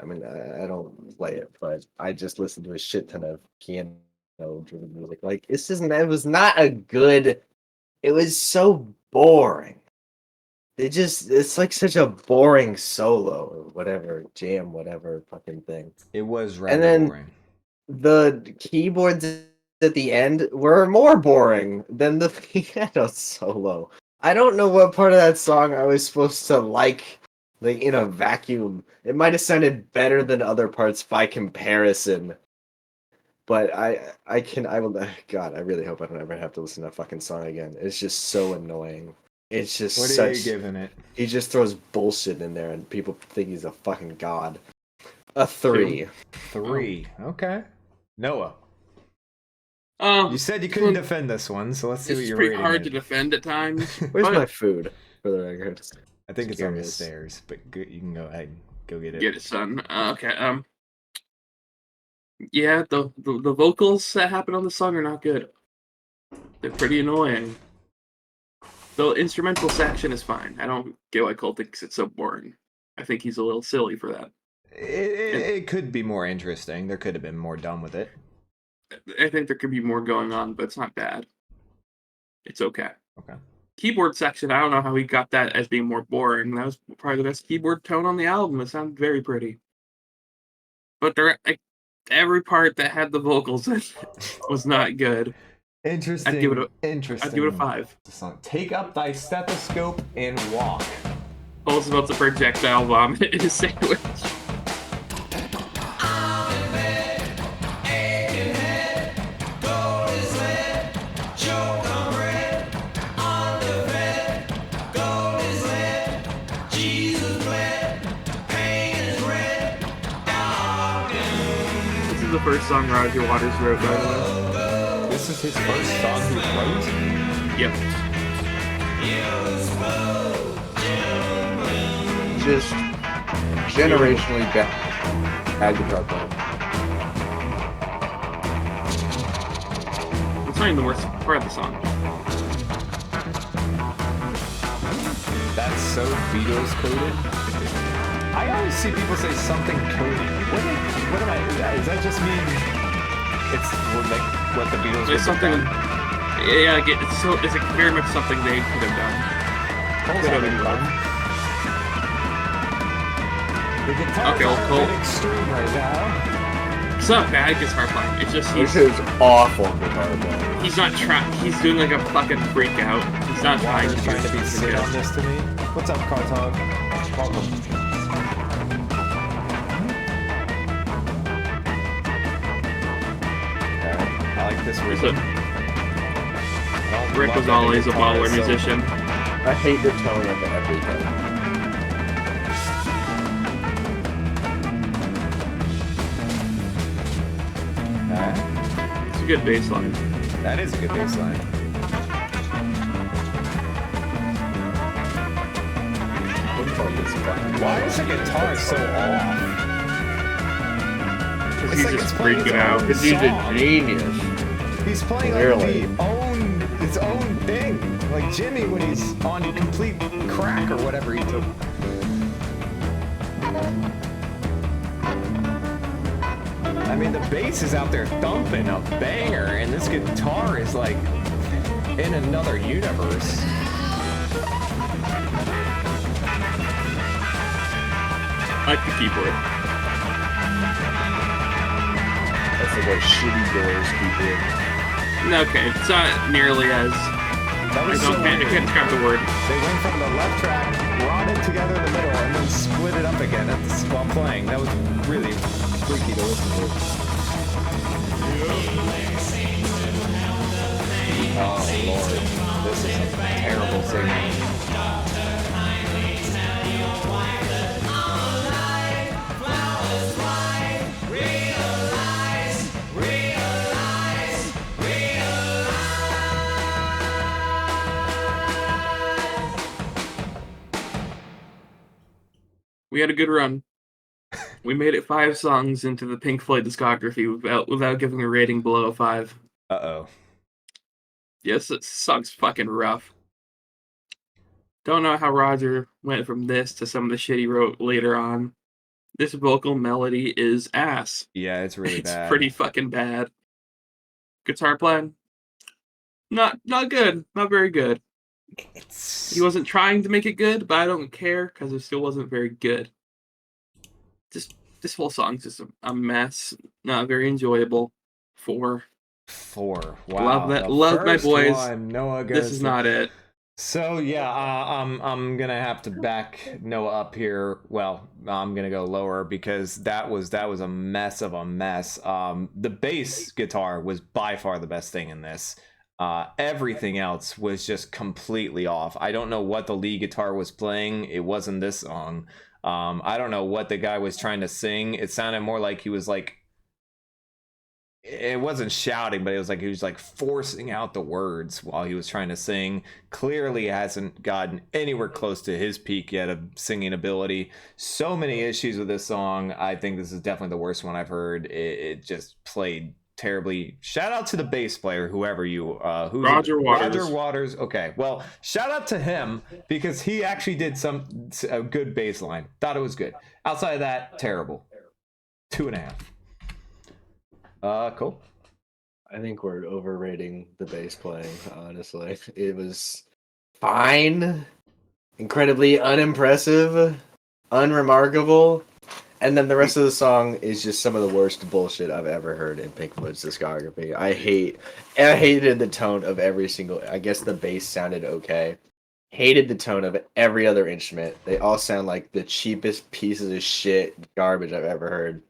I mean, I don't play it, but I just listen to a shit ton of piano-driven music. Like, it was not a good. It was so boring. It's like such a boring solo or whatever, jam, whatever fucking thing. It was rather And then boring. the keyboards at the end were more boring than the piano solo. I don't know what part of that song I was supposed to like in a vacuum. It might have sounded better than other parts by comparison. But God, I really hope I don't ever have to listen to that fucking song again. It's just so annoying. It's just What are you giving it? He just throws bullshit in there and people think he's a fucking god. A 3. 3. Okay. Noah. You You said you couldn't defend this one, so let's see what It's you're pretty rating hard it. to defend at times. Where's but my food, for the record? I think it's on the Curious. stairs, but you can go ahead and go get it. Get it, son. Okay. Yeah, the vocals that happen on the song are not good. They're pretty annoying. The instrumental section is fine. I don't get why Cole thinks it's so boring. I think he's a little silly for that. It could be more interesting. There could have been more done with it. I think there could be more going on, but it's not bad. It's okay. Okay. Keyboard section, I don't know how he got that as being more boring. That was probably the best keyboard tone on the album. It sounded very pretty. But every part that had the vocals in it was not good. Interesting. I'd give it interesting. I'd give it a 5. Song. Take up thy stethoscope and walk. Paul's about to projectile vomit in his sandwich. This is the first song Roger Waters wrote, by the way. This is his first song he wrote? Yep. Just generationally bad guitar playing. It's not even the worst part of the song. That's so Beatles coded. I always see people say something coded. What am I? Does that just mean it's what the Beatles would It's have something. done? Yeah, it's like very much something they could have done. Cole's Could have having been fun. done. The guitars Okay, well, are a Cole. bit extreme right now. It's not bad guitar playing. It's just This is awful guitar playing. he's not trying. He's doing like a fucking freak out. He's not trying Water's to trying to be something sit good. on this to me. What's up, Cartog? Welcome. I like this rhythm. Rick was always a baller musician. I hate the tone of everything. It's a good bass line. That is a good bass line. Why is the guitar so off? Because It's he's like just it's playing freaking its out. own Because he's a song. genius. He's playing Clearly. like his own thing, like Jimmy when he's on complete crack or whatever he took. I mean, the bass is out there thumping a banger, and this guitar is like in another universe. I like the keyboard. That's like what shitty doors keep in. Okay, it's not nearly as. That I was so can't weird. describe the word. They went from the left track, brought it together in the middle, and then split it up again while playing. That was really freaky to listen to. Oh Lord, this is some terrible singing. We had a good run. We made it 5 songs into the Pink Floyd discography without giving a rating below a 5. Uh-oh. Yes, this song's fucking rough. Don't know how Roger went from this to some of the shit he wrote later on. This vocal melody is ass. Yeah, it's really It's bad. pretty fucking bad. Guitar playing, not good, not very good. He wasn't trying to make it good, but I don't care because it still wasn't very good. Just this whole song's just a mess. Not very enjoyable. 4. 4. Wow. Love that. the Love my first boys. one, Noah goes This is to- not it. So yeah, I'm gonna have to back Noah up here. Well, I'm gonna go lower because that was a mess of a mess. The bass guitar was by far the best thing in this. Everything else was just completely off. I don't know what the lead guitar was playing. It wasn't this song. I don't know what the guy was trying to sing. It sounded more like he was like, it wasn't shouting, but it was like he was like forcing out the words while he was trying to sing. Clearly hasn't gotten anywhere close to his peak yet of singing ability. So many issues with this song. I think this is definitely the worst one I've heard. It just played terribly. Shout out to the bass player, whoever you who's Roger Waters. Roger Waters. Okay, well, shout out to him because he actually did a good bass line. Thought it was good. Outside of that, terrible. 2.5. Cool. I think we're overrating the bass playing, honestly. It was fine, incredibly unimpressive, unremarkable, and then the rest of the song is just some of the worst bullshit I've ever heard in Pink Floyd's discography. I hated the tone of every single. I guess the bass sounded okay, Hated the tone of every other instrument. They all sound like the cheapest pieces of shit garbage I've ever heard.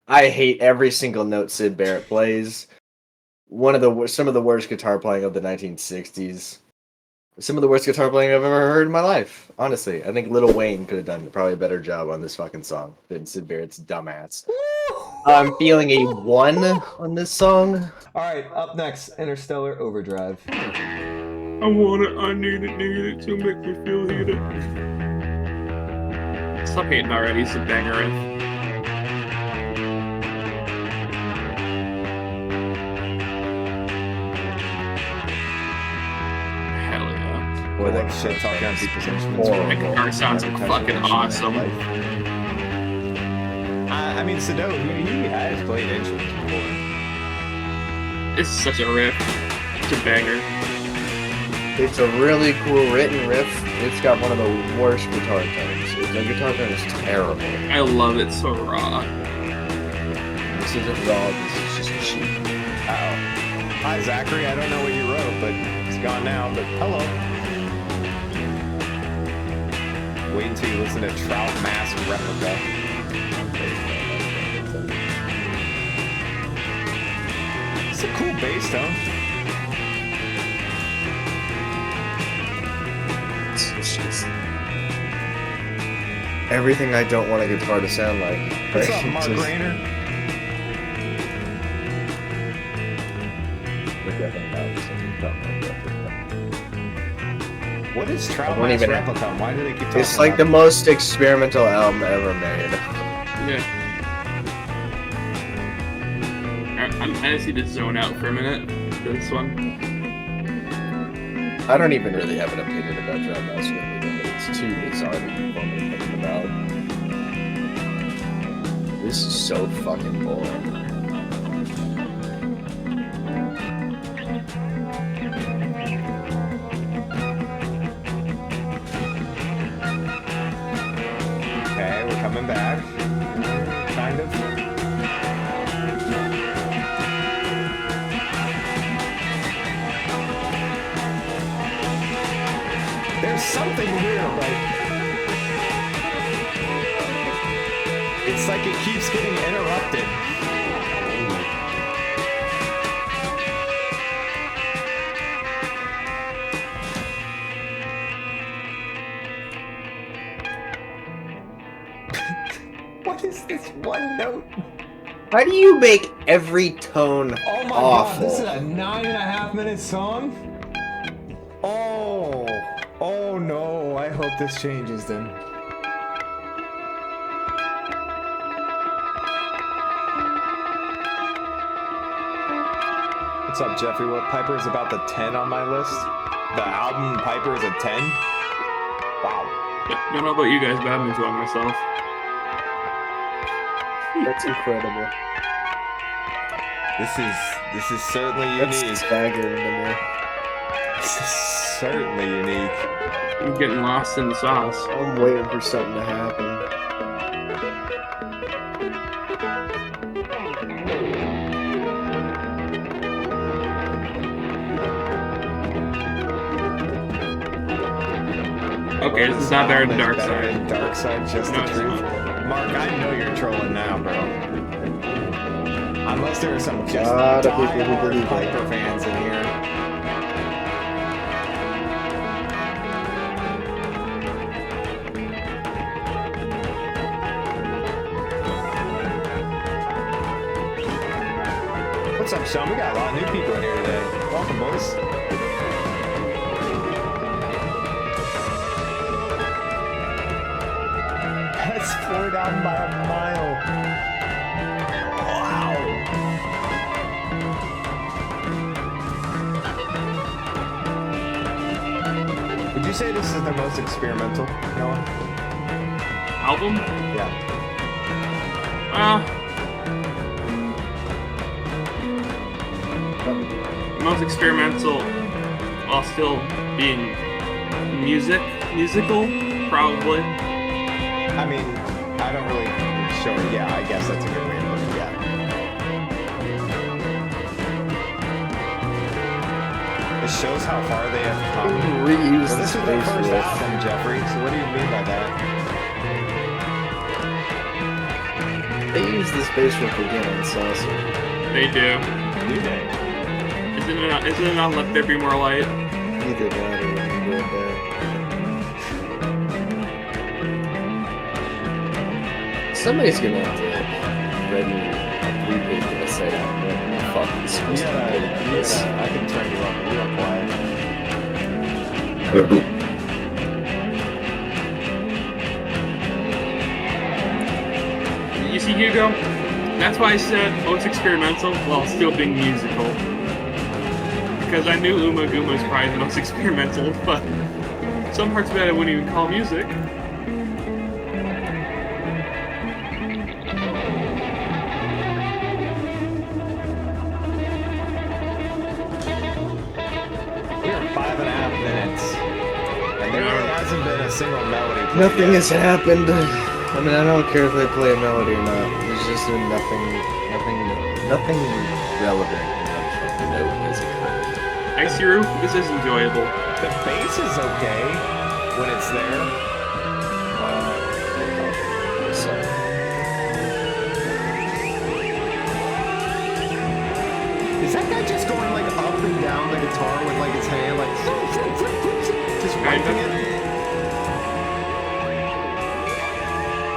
I hate every single note Sid Barrett plays. Some of the worst guitar playing of the 1960s. Some of the worst guitar playing I've ever heard in my life. Honestly, I think Lil Wayne could have done probably a better job on this fucking song than Sid Barrett's dumbass. I'm feeling a 1 on this song. All right, up next, Interstellar Overdrive. I want it, I need it to make me feel heated. Stop hating already, it's a banger riff. Hell yeah. Boy, that shit talking on people's instruments. That guitar sounds fucking awesome. I mean, Sado, he has played instruments before. It's such a riff. It's a banger. It's a really cool written riff. It's got one of the worst guitar tones. The guitar tone is terrible. I love it so raw. This isn't raw, this is just cheap. Uh-oh. Hi, Zachary. I don't know what you wrote, but it's gone now. But hello. Wait until you listen to Trout Mask Replica. It's a cool bass tone. It's just everything I don't want a guitar to sound like. What's up, Mark Rayner? What is Trout Mask Replica? Why do they keep talking It's like about the most experimental album ever made. Yeah. I just need to zone out for a minute for this one. I don't even really have an opinion about Trout Mask Replica. It's too bizarre to be thinking about. This is so fucking boring. Okay, we're coming back. Kind of. There's something weird, like it's like it keeps getting interrupted. What is this one note? How do you make every tone Oh my awful? god, this is a 9.5-minute song? Oh no, I hope this changes then. What's up, Jeffrey? What Piper is about the 10 on my list? The album Piper is a 10? Wow. I don't know about you guys, but I'm enjoying myself. That's incredible. This is certainly That's unique. staggering to me. This is certainly unique. I'm getting lost in the sauce. I'm waiting for something to happen. Okay, this is not better than Dark Better Side. than Dark Side, just No, the it's truth. not. Mark, I know you're trolling now, bro. Unless there are some just Lot of people who diehard believe that. Piper fans in here. What's up, Sean? We got a lot of new people in here today. Welcome, boys. That's Floyd down by a mile. Wow. Would you say this is their most experimental, Noah? Album? Yeah. Most experimental while still being musical, probably. I mean, I don't really. Sure. Yeah, I guess that's a good way to put it. Yeah. It shows how far they have come. Reuse Well, the this is their space first riff. album, Jeffrey. So what do you mean by that? They use the space riff again on Saucer. They do. Do they? Isn't it on Let There Be More Light? Either that or Remember It There. Somebody's gonna have to read me a 3-page essay on what the fuck is supposed to be about this. I can turn you up. You are quiet. You see, Hugo? That's why I said, oh, it's experimental while still being musical. Because I knew Uma Guma was probably the most experimental, but some parts of it I wouldn't even call music. We are 5.5 minutes, and there really hasn't been a single melody. played Nothing yet. has happened. I mean, I don't care if they play a melody or not. There's just been nothing relevant enough of note has occurred. Icy this is enjoyable. The bass is okay when it's there. So, Is that guy just going like up and down the guitar with like his hand like just wiping it?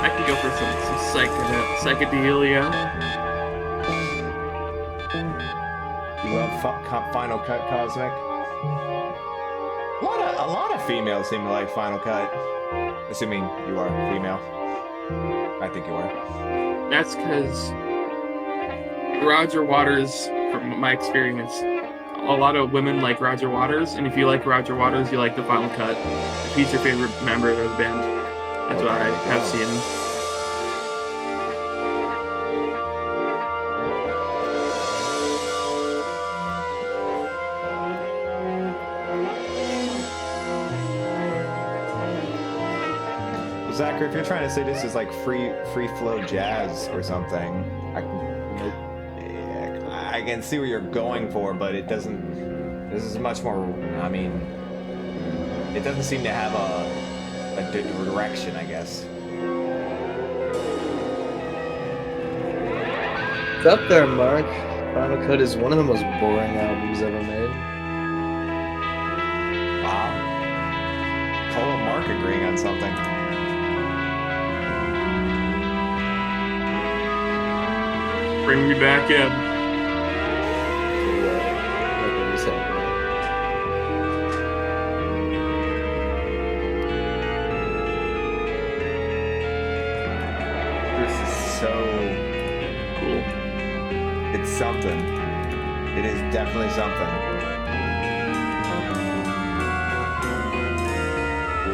I could go for some psychedelia. You love Final Cut Cosmic? A lot of females seem to like Final Cut. Assuming you are female. I think you are. That's because Roger Waters, from my experience, a lot of women like Roger Waters, and if you like Roger Waters, you like the Final Cut. If he's your favorite member of the band, that's what I have seen. Zachary, if you're trying to say this is like free flow jazz or something, I can see what you're going for, but it doesn't. This is much more. I mean, it doesn't seem to have a direction, I guess. it's up there, Mark. Final Cut is one of the most boring albums ever made. Wow. Cole and Mark agreeing on something. Bring me back in. Nothing was happening. This is so Cool. It's something. It is definitely something.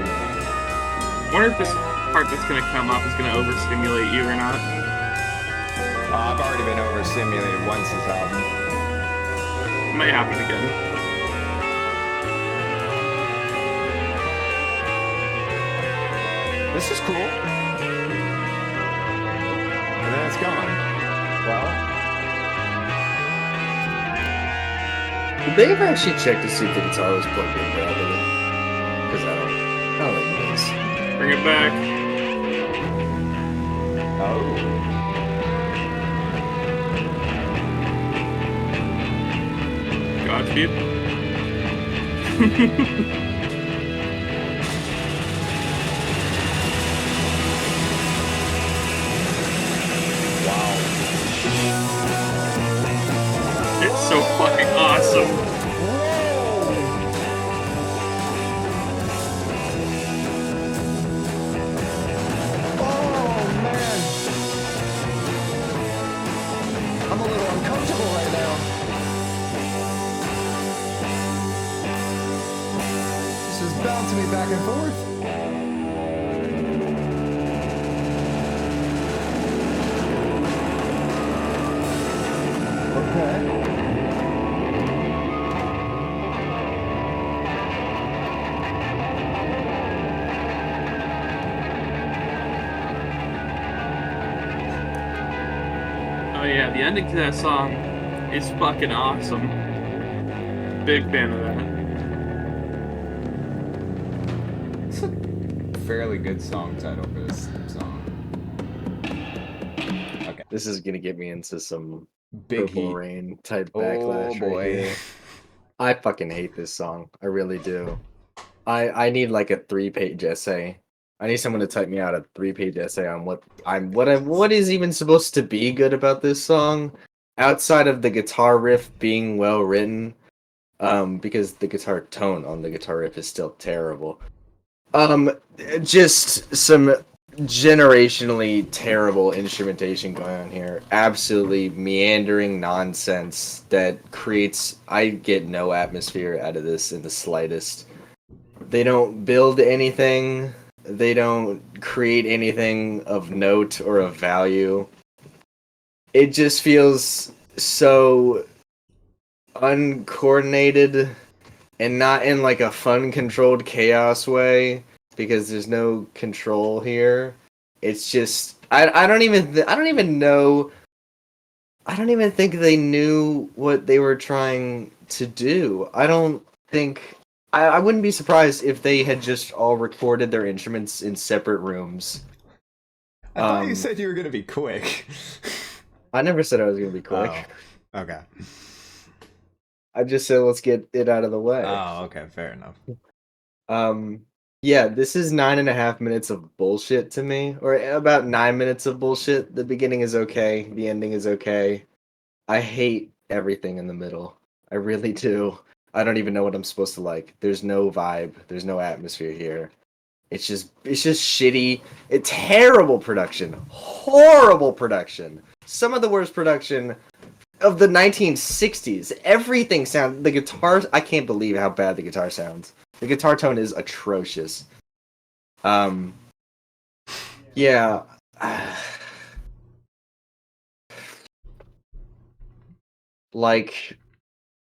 I wonder if this part that's gonna come up is gonna overstimulate you or not. I've already been overstimulated once this album. It might happen again. This is cool. And then it's gone. Well, Did they ever actually check to see if the guitar was plugged in properly? Because I don't think it is. Bring it back. oh. Godspeed. Wow. It's so fucking awesome. Oh, man. I'm a little uncomfortable right now. This is bouncing me back and forth. Okay. Oh yeah, the ending to that song is fucking awesome. Big fan of that. It's a fairly good song title for this song. Okay. This is gonna get me into some Big Purple Heat. Rain type Oh backlash boy. right here. I fucking hate this song. I really do. I need like a 3-page essay. I need someone to type me out a 3-page essay on what is even supposed to be good about this song, outside of the guitar riff being well written. Because the guitar tone on the guitar riff is still terrible. Just some generationally terrible instrumentation going on here. Absolutely meandering nonsense that creates. I get no atmosphere out of this in the slightest. They don't build anything. They don't create anything of note or of value. It just feels so uncoordinated and not in like a fun controlled chaos way, because there's no control here. It's just I don't even know. I don't even think they knew what they were trying to do. I don't think I wouldn't be surprised if they had just all recorded their instruments in separate rooms. I thought you said you were gonna be quick. I never said I was gonna be quick. Oh, okay. I just said let's get it out of the way. Oh, okay, fair enough. Yeah, this is 9.5 minutes of bullshit to me, or about 9 minutes of bullshit. The beginning is okay, the ending is okay. I hate everything in the middle. I really do. I don't even know what I'm supposed to like. There's no vibe. There's no atmosphere here. It's just shitty. It's terrible production. Horrible production. Some of the worst production of the 1960s. Everything sounds. The guitars. I can't believe how bad the guitar sounds. The guitar tone is atrocious. Yeah. Like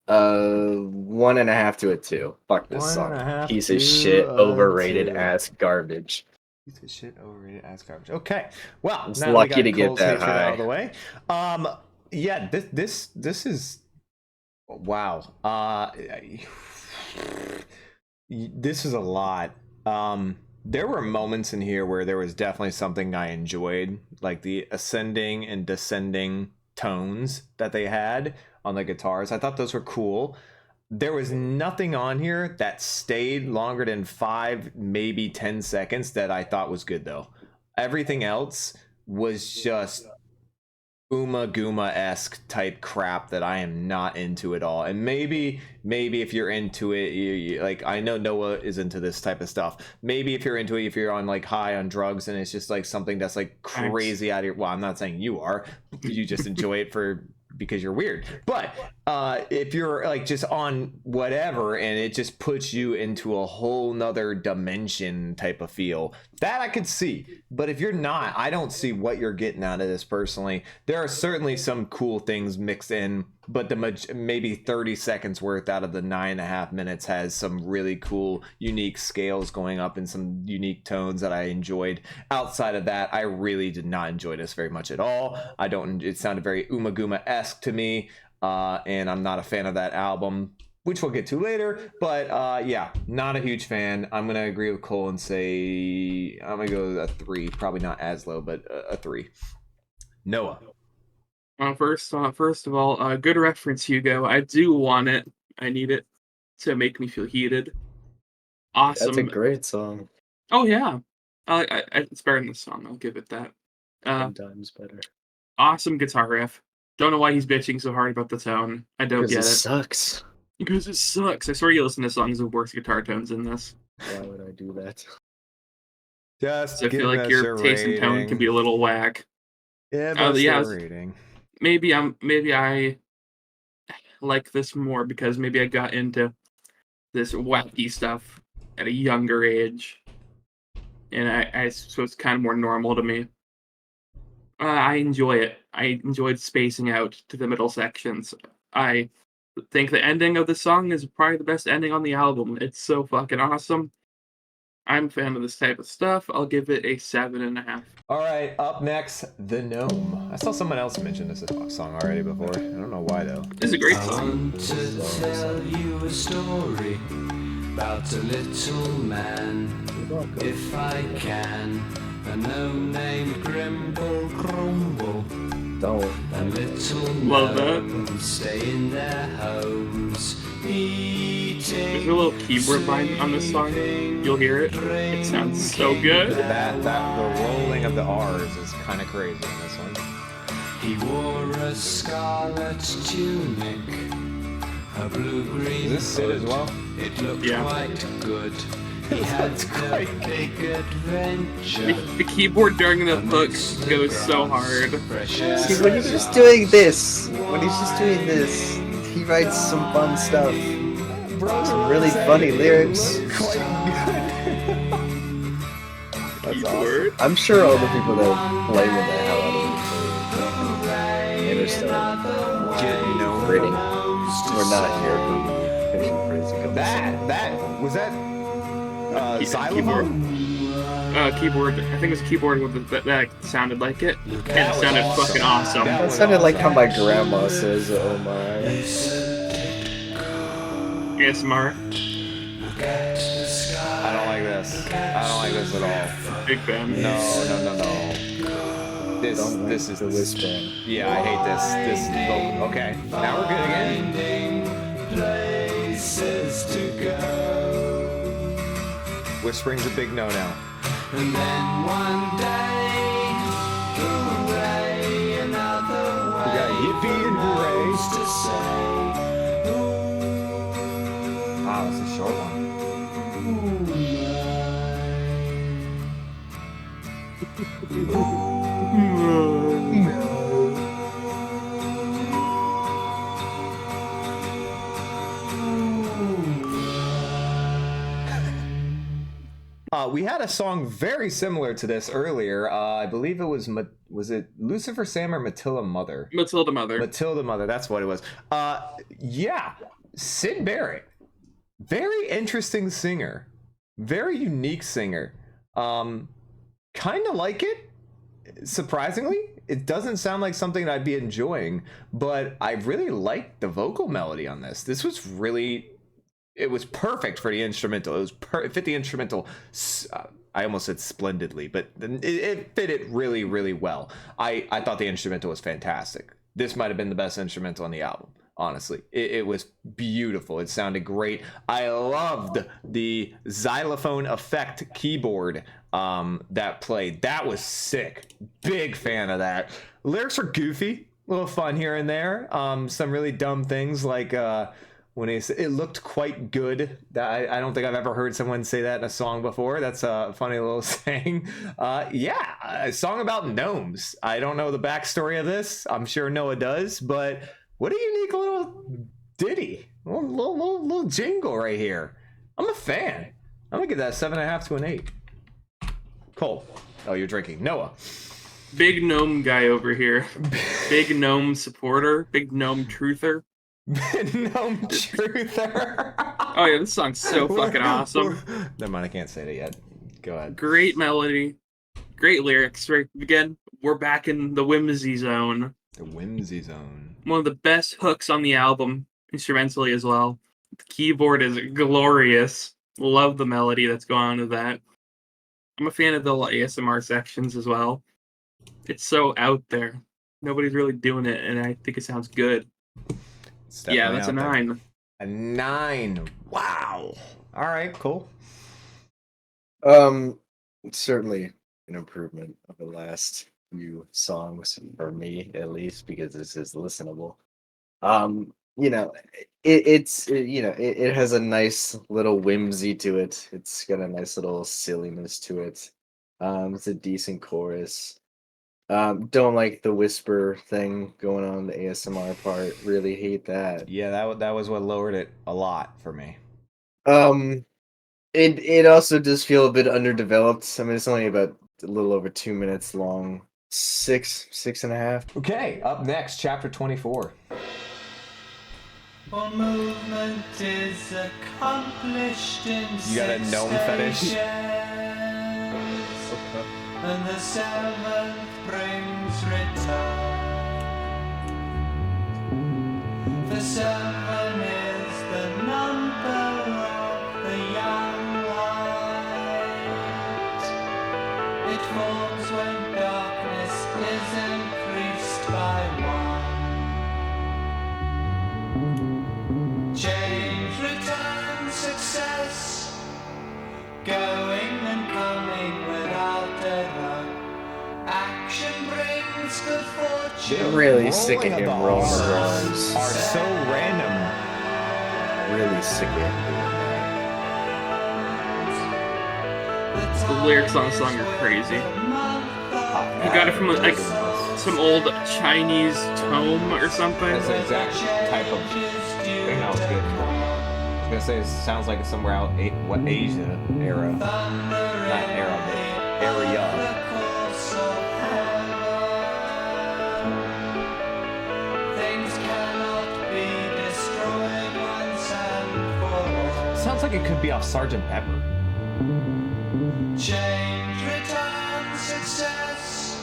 1.5 to a 2. Fuck this song. 1.5 Piece of to shit, a overrated 2. ass garbage. Piece of shit, overrated ass garbage. Okay, well, It's now lucky we got to get Cole's that hatred out of high. the way. Yeah, this is wow. This is a lot. There were moments in here where there was definitely something I enjoyed, like the ascending and descending tones that they had on the guitars. I thought those were cool. There was nothing on here that stayed longer than 5, maybe 10 seconds that I thought was good, though. Everything else was just Uma Guma-esque type crap that I am not into at all. And maybe if you're into it, you like, I know Noah is into this type of stuff. Maybe if you're into it, if you're on like high on drugs and it's just like something that's like crazy out of your, well, I'm not saying you are, you just enjoy it because you're weird. But if you're like just on whatever and it just puts you into a whole nother dimension type of feel, that I could see. But if you're not, I don't see what you're getting out of this personally. There are certainly some cool things mixed in, but maybe 30 seconds worth out of the 9.5 minutes has some really cool, unique scales going up in some unique tones that I enjoyed. Outside of that, I really did not enjoy this very much at all. It sounded very Umaguma-esque to me, and I'm not a fan of that album, which we'll get to later. But yeah, not a huge fan. I'm gonna agree with Cole and say I'm gonna go a 3. Probably not as low, but a 3. Noah. First of all, good reference, Hugo. I do want it. I need it to make me feel heated. Awesome. That's a great song. Oh yeah, it's better than this song. I'll give it that. 10 times better. Awesome guitar riff. Don't know why he's bitching so hard about the tone. I don't get it. Sucks. Because it sucks. I swear you listen to songs with worse guitar tones in this. Why would I do that? Just I feel like your taste and tone can be a little whack. Yeah, but yeah, rating. Maybe I like this more because maybe I got into this wacky stuff at a younger age, and so it's kind of more normal to me. I enjoy it. I enjoyed spacing out to the middle sections. I think the ending of the song is probably the best ending on the album. It's so fucking awesome. I'm a fan of this type of stuff. I'll give it a 7.5. All right, up next, The Gnome. I saw someone else mention this song already before. I don't know why though. This is a great I song. want to tell you a story about a little man, if I can. A gnome named Grimble Grumble. Don't. And little Love that. gnomes stay in their homes, eating. There's a little keyboard line on this song. You'll hear it. It sounds so good. The rolling of the R's is kind of crazy in this one. He wore a scarlet tunic, a blue-green Is this Sid as hood. well? It looked Yeah. quite good. He had a big adventure. The keyboard during the hook goes so hard. See, when he's just doing this, he writes some fun stuff. Some really funny lyrics. Quite That's Keyboard. awesome. I'm sure all the people that blaming the hell out of it for Interstellar good. Gnome. rating were not here for finishing praising. That was that xylophone? Keyboard. I think it was a keyboard with that sounded like it. And it That was sounded awesome. fucking awesome. That That was sounded like how awesome. my grandma says, "Oh my." ASMR. I don't like this. I don't like this at all. Big fan. No. This is the whispering. Yeah, I hate this. Okay, now we're good again. Places to go. Whispering's a big no-no. And then one day, hooray, another way. We got Yippee and Hooray. To say, Wow, it's a short one. We had a song very similar to this earlier. I believe it was it Lucifer Sam or Matilda Mother? Matilda Mother. Matilda Mother, that's what it was. Yeah, Sid Barrett, very interesting singer, very unique singer. Kind of like it, surprisingly. It doesn't sound like something I'd be enjoying, but I really liked the vocal melody on this. This was really, it was perfect for the instrumental. It was it fit the instrumental. I almost said splendidly, but it fit it really, really well. I thought the instrumental was fantastic. This might have been the best instrumental on the album. Honestly, it was beautiful. It sounded great. I loved the xylophone effect keyboard that played. That was sick. Big fan of that. Lyrics are goofy, a little fun here and there. Some really dumb things like when he said it looked quite good. That I don't think I've ever heard someone say that in a song before. That's a funny little saying. Yeah, a song about gnomes. I don't know the backstory of this. I'm sure Noah does, but what a unique little ditty, little jingle right here. I'm a fan. I'm gonna give that 7.5 to an 8. Cole, oh, you're drinking. Noah, Big gnome guy over here. Big gnome supporter. Big gnome truther. Gnome Truther. Oh yeah, this song's so fucking awesome. Never mind, I can't say that yet. Go ahead. Great melody. Great lyrics. Right again, we're back in the whimsy zone. The whimsy zone. One of the best hooks on the album, instrumentally as well. The keyboard is glorious. Love the melody that's going on with that. I'm a fan of the ASMR sections as well. It's so out there. Nobody's really doing it, and I think it sounds good. It's Yeah, definitely that's a out there. 9. A 9. Wow. All right, cool. Certainly an improvement of the last few songs for me, at least, because this is listenable. You know, it has a nice little whimsy to it. It's got a nice little silliness to it. It's a decent chorus. Don't like the whisper thing going on the ASMR part. Really hate that. Yeah, that was what lowered it a lot for me. It also does feel a bit underdeveloped. I mean, it's only about a little over 2 minutes long. 6.5. Okay, up next, chapter 24. All movement is accomplished in You got a gnome fetish? stages, and the seventh brings return. For seven is the number of the young light. It forms when darkness is increased by one. Change, return, success, going and coming without error. Action brings good fortune. I'm really sick of Rolling him of the rolling R's drums. are so random. Really sick of him doing that. The lyrics on the song are crazy. You got it from like some old Chinese tome or something. That's the exact type of thing I was good for. I was gonna say it sounds like it's somewhere out what Asia era, not era, but area. Things cannot be destroyed once and for all. Sounds like it could be off Sergeant Pepper. Change, return, success,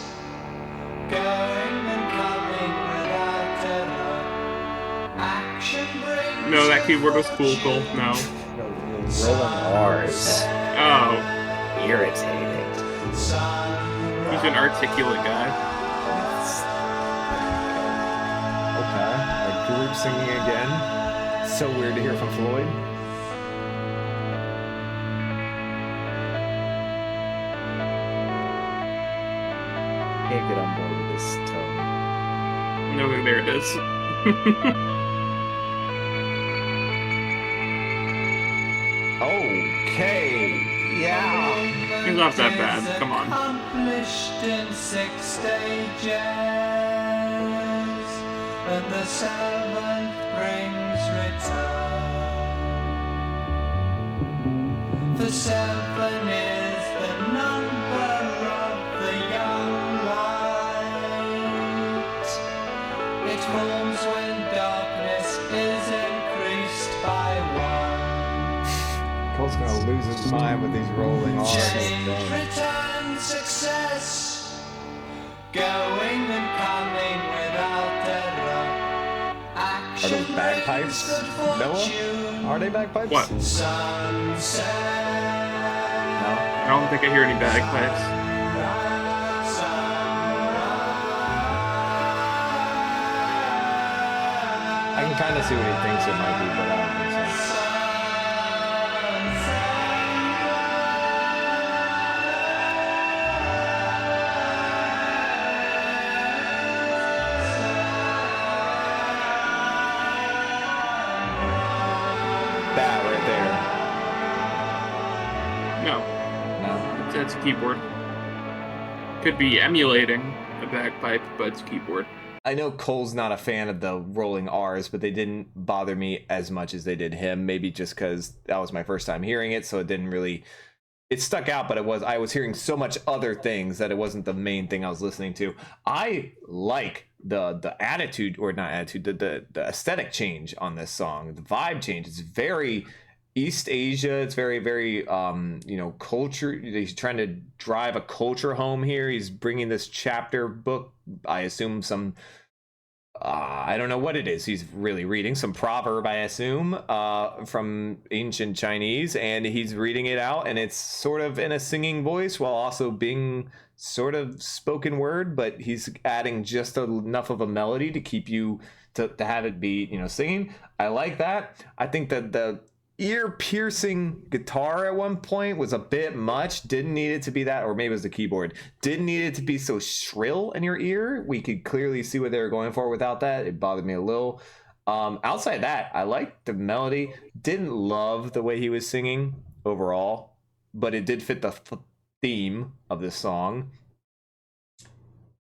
going and coming without error. Action brings. No, that keyboard was cool, Cole. No. Rolling R's. Oh, Irritating. he's an articulate guy. Okay, a group singing again. So weird to hear from Floyd. Can't get on board with this tone. No, there it is. Okay, yeah. He's not that bad. Come on. Accomplished in 6 stages, and the seventh brings return. For seven is the number of the young light. It forms when darkness is increased by one. Cole's gonna lose his mind with these rolling R's. Change, return, success, going and coming without error. Are Action those bagpipes, brings good Noah? fortune. Are they bagpipes? What? Sunset. No. I don't think I hear any bagpipes. I can kind of see what he thinks it might be, but I don't think so. That right No, there. No. that's a keyboard. Could be emulating a bagpipe, but it's a keyboard. I know Cole's not a fan of the rolling R's, but they didn't bother me as much as they did him. Maybe just because that was my first time hearing it, so it didn't really. It stuck out, but I was hearing so much other things that it wasn't the main thing I was listening to. I like the attitude, or not attitude, the aesthetic change on this song, the vibe change. It's very East Asia. It's very, very, culture. He's trying to drive a culture home here. He's bringing this chapter book, I assume some, I don't know what it is. He's really reading some proverb, I assume, from ancient Chinese, and he's reading it out, and it's sort of in a singing voice while also being sort of spoken word, but he's adding just enough of a melody to keep you to have it be, singing. I like that. I think that the ear-piercing guitar at one point was a bit much. Didn't need it to be that, or maybe it was the keyboard. Didn't need it to be so shrill in your ear. We could clearly see what they were going for without that. It bothered me a little. Outside that, I liked the melody. Didn't love the way he was singing overall, but it did fit the theme of this song.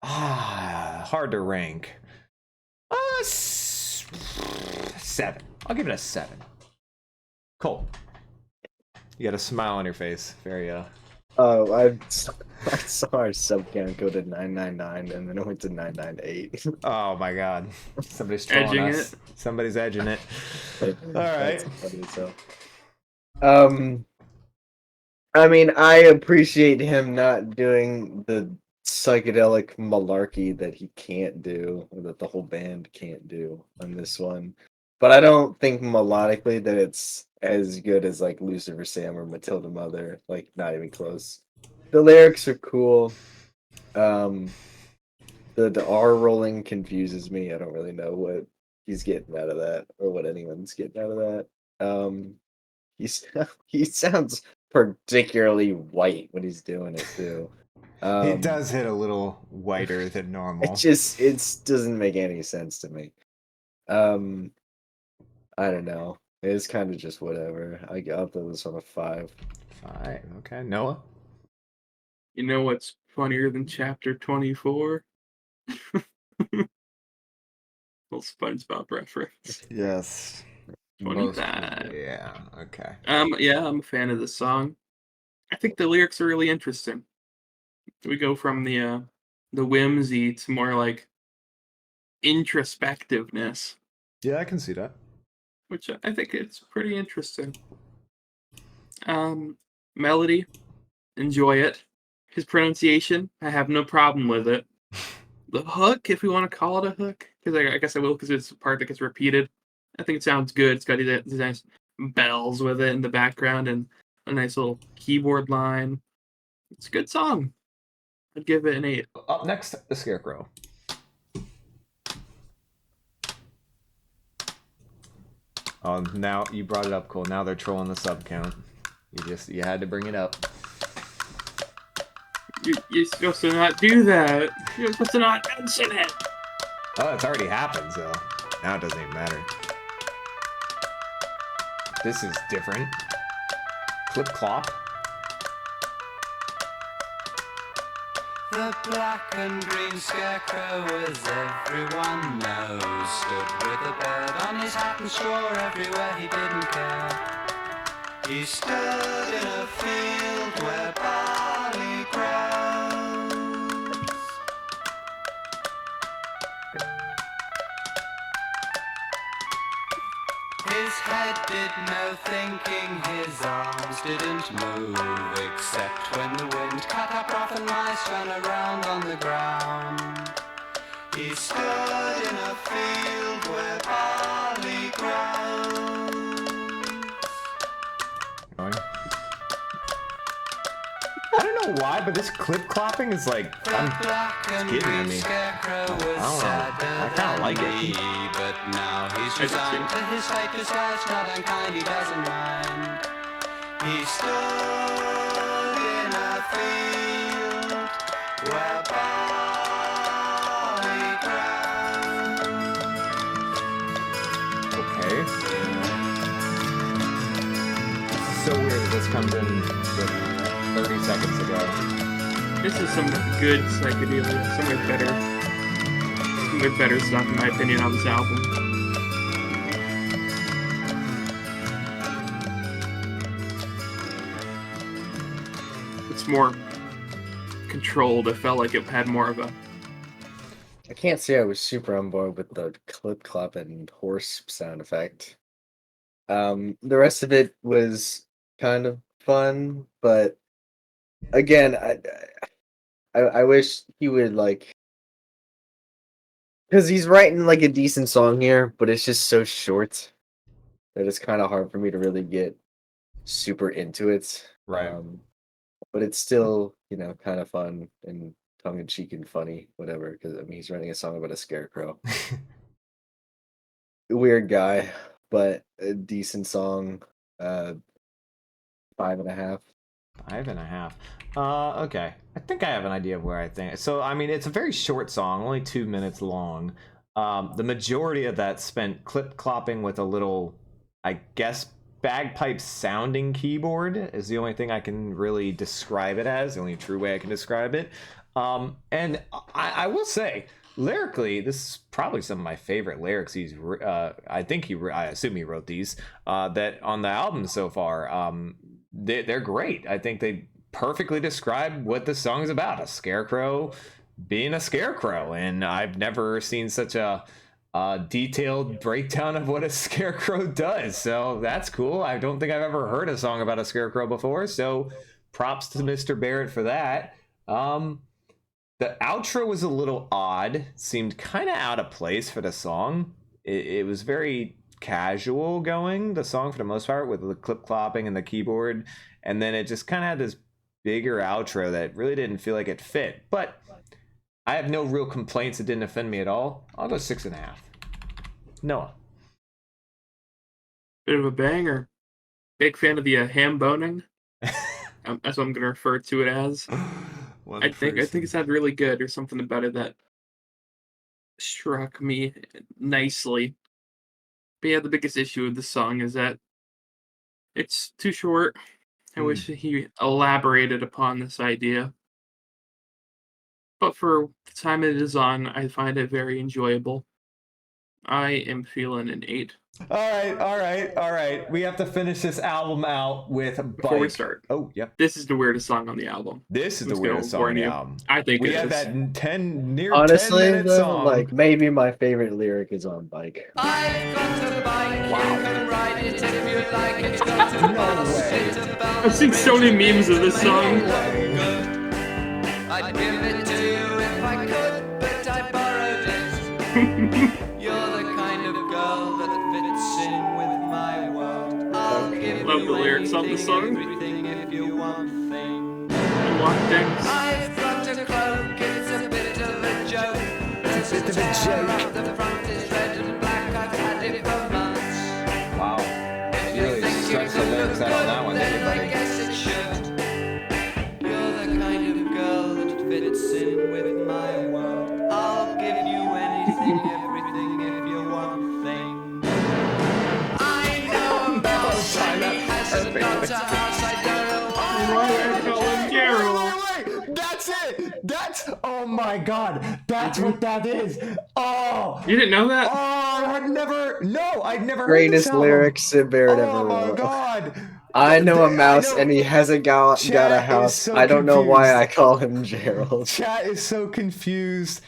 Hard to rank. 7. I'll give it a 7. Cole, you got a smile on your face. Very Oh, I saw our sub count go to 999, and then it went to 998. Oh my god. Somebody's trolling Edging us. it. Somebody's edging it. All That's right. funny as hell. I mean, I appreciate him not doing the psychedelic malarkey that he can't do, or that the whole band can't do on this one. But I don't think melodically that it's as good as like Lucifer Sam or Matilda Mother. Like, not even close. The lyrics are cool. The R rolling confuses me. I don't really know what he's getting out of that, or what anyone's getting out of that. He's he sounds particularly white when he's doing it too. He does hit a little whiter than normal. It doesn't make any sense to me. I don't know. It's kind of just whatever. I'll throw this on a 5. 5. Okay. Noah? You know what's funnier than chapter 24? Little SpongeBob reference. Yes. 25. Yeah. Okay. Yeah, I'm a fan of this song. I think the lyrics are really interesting. We go from the whimsy to more like introspectiveness, Yeah, I can see that. which I think it's pretty interesting. Melody, enjoy it. His pronunciation, I have no problem with it. The hook, if we want to call it a hook, because I guess I will, because it's a part that gets repeated. I think it sounds good. It's got these nice bells with it in the background and a nice little keyboard line. It's a good song. I'd give it an 8. Up next, the Scarecrow. Oh, now you brought it up, Cole. Now they're trolling the sub count. You had to bring it up. You're supposed to not do that. You're supposed to not mention it. Oh, it's already happened, so now it doesn't even matter. This is different. Clip clop. The black and green scarecrow, as everyone knows, stood with a bird on his hat and straw everywhere he didn't care. He stood in a field where barley grows. His head did no thinking, his arms didn't move, except when the wind cut up rough and mice ran around on the ground. He stood in a field where barley grows. Going. I don't know why, but this clip clopping is like it's getting to me. Scarecrow was I don't know. I kind of like it. but now he's resigned to his fate, 'cause life's not unkind, he doesn't mind. He stood in a field where barley grows. Okay. This is so weird that this comes in with 30 seconds ago. This is some good psychedelia, some better stuff in my opinion on this album. It's more controlled. I felt like it had more of a. I can't say I was super on board with the clip clop and horse sound effect. The rest of it was kind of fun, but again, I wish he would like, because he's writing like a decent song here, but it's just so short that it's kind of hard for me to really get super into it. Right. But it's still, kind of fun and tongue in cheek and funny, whatever. Because I mean, he's writing a song about a scarecrow. Weird guy, but a decent song. 5.5. 5.5. Okay. I think I have an idea of where I think. So, I mean, it's a very short song, only 2 minutes long. The majority of that spent clip clopping with a little, I guess, bagpipe sounding keyboard is the only thing I can really describe it as, the only true way I can describe it. And I will say, lyrically, this is probably some of my favorite lyrics I assume he wrote these that on the album so far. They're great. I think perfectly describe what the song's about: a scarecrow being a scarecrow. And I've never seen such a detailed breakdown of what a scarecrow does. So that's cool. I don't think I've ever heard a song about a scarecrow before. So props to Mr. Barrett for that. The outro was a little odd, seemed kind of out of place for the song. It was very casual going, the song, for the most part, with the clip clopping and the keyboard. And then it just kind of had this bigger outro that really didn't feel like it fit. But I have no real complaints. It didn't offend me at all. I'll go 6.5. Noah. Bit of a banger. Big fan of the ham boning. That's what I'm gonna refer to it as. I think it sounded really good, or something about it that struck me nicely. But yeah, the biggest issue with the song is that it's too short. I wish he elaborated upon this idea. But for the time it is on, I find it very enjoyable. I am feeling an 8. All right. We have to finish this album out with a Before we bike. start, Oh, yeah. this is the weirdest song on the album. This is I'm the just gonna weirdest song warn on the you. album. I think We it have is. that Honestly, 10-minute though, song. like maybe my favorite lyric is on Bike. I've got a bike, Wow. you can ride it if you like. It's got a way. I've seen so many memes of this song. I'd give it to you if I could, but I borrowed it. You're the kind of girl that fits in with my world. I'll give Love you the lyrics of the anything, song. everything if you want things. I want things. I've got a cloak, it's a bit of a joke. There's a bit of a tear joke. up the front is red and black, I've had it for months. Wow. If You really think stretched it the could lyrics look out on that one, good, didn't you, then I buddy? guess it should. You're the kind of girl that fits in with my world. I'll give you anything, everything if you want things. I know a mouse and he hasn't got a house. I don't know why. I call him Gerald. Wait. That's it. Oh my God. That's what that is. Oh. You didn't know that? I'd never heard Greatest this album. lyrics Sid Barrett ever Oh my wrote. God. I know a I mouse know- and he hasn't got Chat a is house. so I don't know why confused. I call him Gerald. Chat is so confused.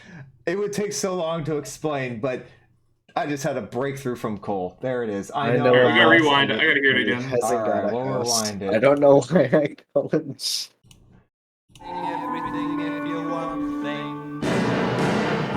It would take so long to explain, but I just had a breakthrough from Cole. There it is. I know. a Alright, we gotta mouse rewind and it. I gotta hear it he again. hasn't Alright, got a we'll house. rewind it. I don't know why I call him. Everything if you want things.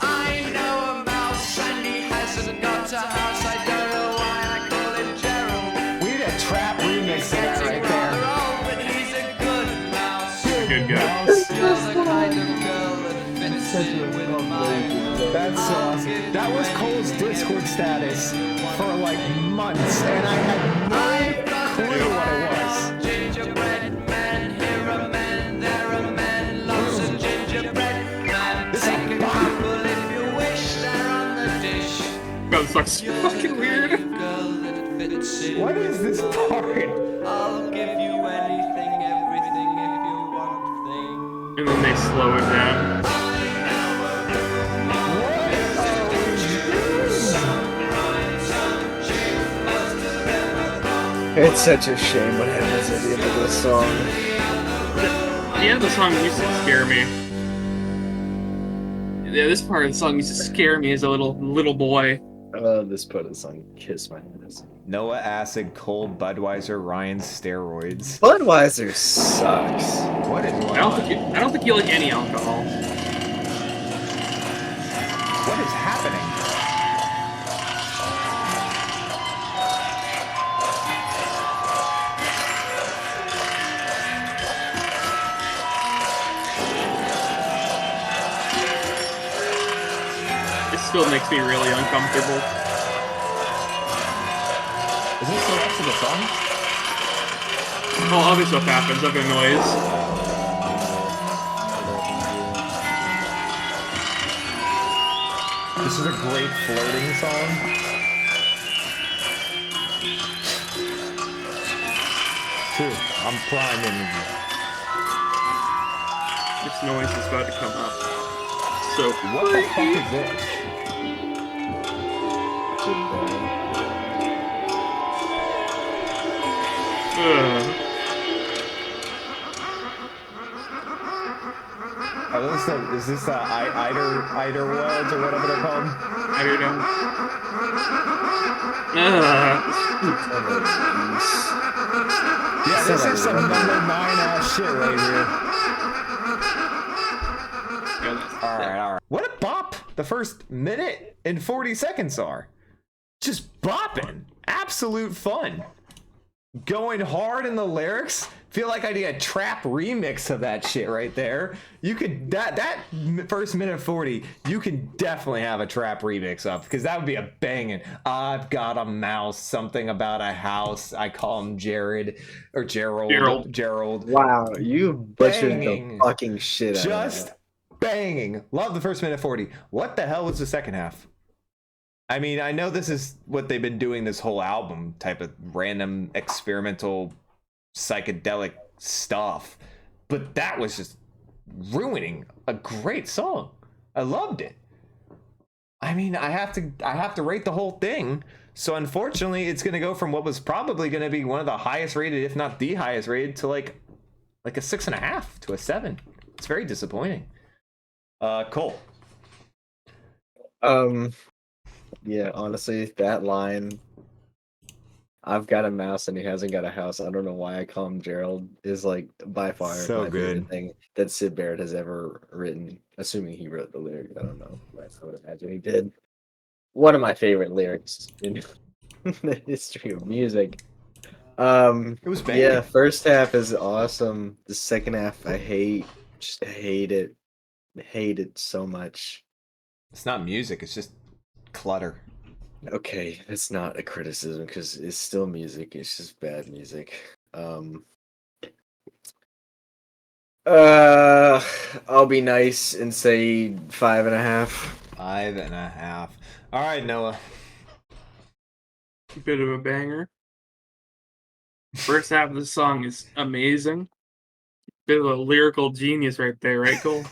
I know a mouse and he hasn't got a house. I don't know why I call him Gerald. We need a trap remix of that right Rather there. old, but he's a good mouse. Good guy. You're the kind of girl that fits in with my world. That's so awesome. That was Cole's Discord status for like months, and I had no clue what it was. Gingerbread man, here a man, there a man, loves a gingerbread man. This is Take a a bomb. couple if you wish, they're on the dish. Bro, this song's You're the fucking kind weird. of girl that fits in What is this with my part? world. I'll give you anything, everything if you want things. And then they slow it down. It's such a shame what happens at the end of this song. The end of the song used to scare me. Yeah, this part of the song used to scare me as a little boy. This part of the song, Kiss My Ass. Noah Acid, Cole Budweiser, Ryan Steroids. Budweiser sucks. What is I don't think you like any alcohol. what is happening? It still makes me really uncomfortable. Is this the rest of the song? Oh, other stuff happens, other noise. This is a great floating song. True, I'm priming. This noise is about to come up. So What the fuck is this? Is this the Eiderwelds or whatever they're called? I don't know. Yeah, this is some number 9 ass shit right here. All right. What a bop the first minute and 40 seconds are. Just bopping. Absolute fun. Going hard in the lyrics. Feel like I need a trap remix of that shit right there. You could, that first minute 40, you can definitely have a trap remix of, because that would be a banging. I've got a mouse, something about a house. I call him Jared or Gerald. Wow, you butchered Banging. the fucking shit out of Just that. banging. Love the first minute 40. What the hell was the second half? I mean, I know this is what they've been doing this whole album, type of random experimental psychedelic stuff, but that was just ruining a great song. I loved it. I mean, I have to rate the whole thing. So unfortunately, it's going to go from what was probably going to be one of the highest rated, if not the highest rated, to like a 6.5 to a 7. It's very disappointing. Cole. Yeah, honestly, that line, I've got a mouse and he hasn't got a house. I don't know why I call him Gerald, is like by far So my good. favorite thing that Syd Barrett has ever written. Assuming he wrote the lyrics, I don't know. I would imagine he did. One of my favorite lyrics in the history of music. It was banging. Yeah, first half is awesome. The second half I hate. Just hate it. Hate it so much. It's not music, it's just clutter. Okay, it's not a criticism because it's still music. It's just bad music. I'll be nice and say 5.5. 5.5. All right, Noah. Bit of a banger. First half of the song is amazing. Bit of a lyrical genius right there, right, Cole?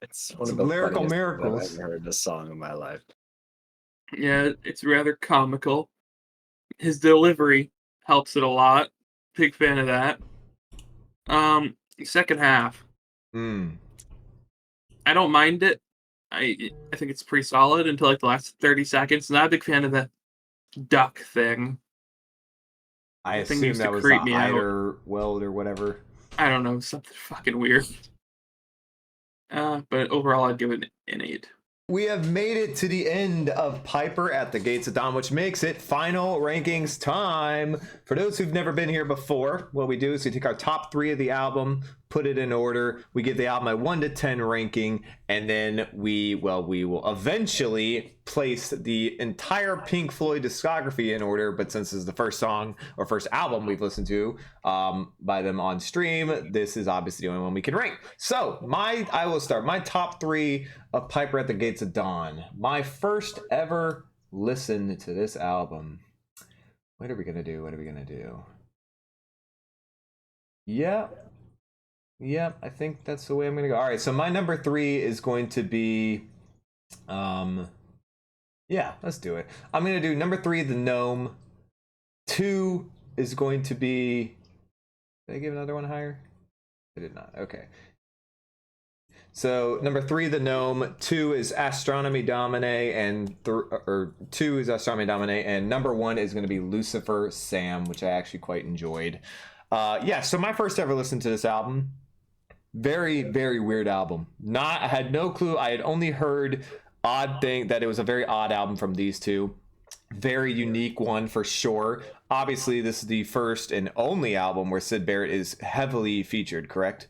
It's one Some of the lyrical funniest things miracles. I've ever heard a song in my life. Yeah, it's rather comical. His delivery helps it a lot. Big fan of that. Second half, I don't mind it. I think it's pretty solid until like the last 30 seconds. Not a big fan of the duck thing. I That thing assume used to that was the creep me out. Eiderweld or whatever. I don't know, something fucking weird. But overall, I'd give it an 8. We have made it to the end of Piper at the Gates of Dawn, which makes it final rankings time. For those who've never been here before, what we do is we take our top 3 of the album, put it in order. We give the album a 1 to 10 ranking, and then we will eventually place the entire Pink Floyd discography in order. But since this is the first song or first album we've listened to by them on stream, this is obviously the only one we can rank. So I will start my top 3 of Piper at the Gates of Dawn. My first ever listen to this album. What are we gonna do? Yeah, I think that's the way I'm gonna go. All right, so my number 3 is going to be, yeah, let's do it. I'm gonna do number 3, the Gnome. 2 is going to be. Did I give another one higher? I did not. Okay. So number 3, the Gnome. 2 is Astronomy, domine, and 2 is Astronomy, domine, and number 1 is going to be Lucifer, Sam, which I actually quite enjoyed. Yeah, so my first ever listen to this album. Very, very weird album. I had no clue. I had only heard that it was a very odd album from these two. Very unique one for sure. Obviously, this is the first and only album where Syd Barrett is heavily featured, correct?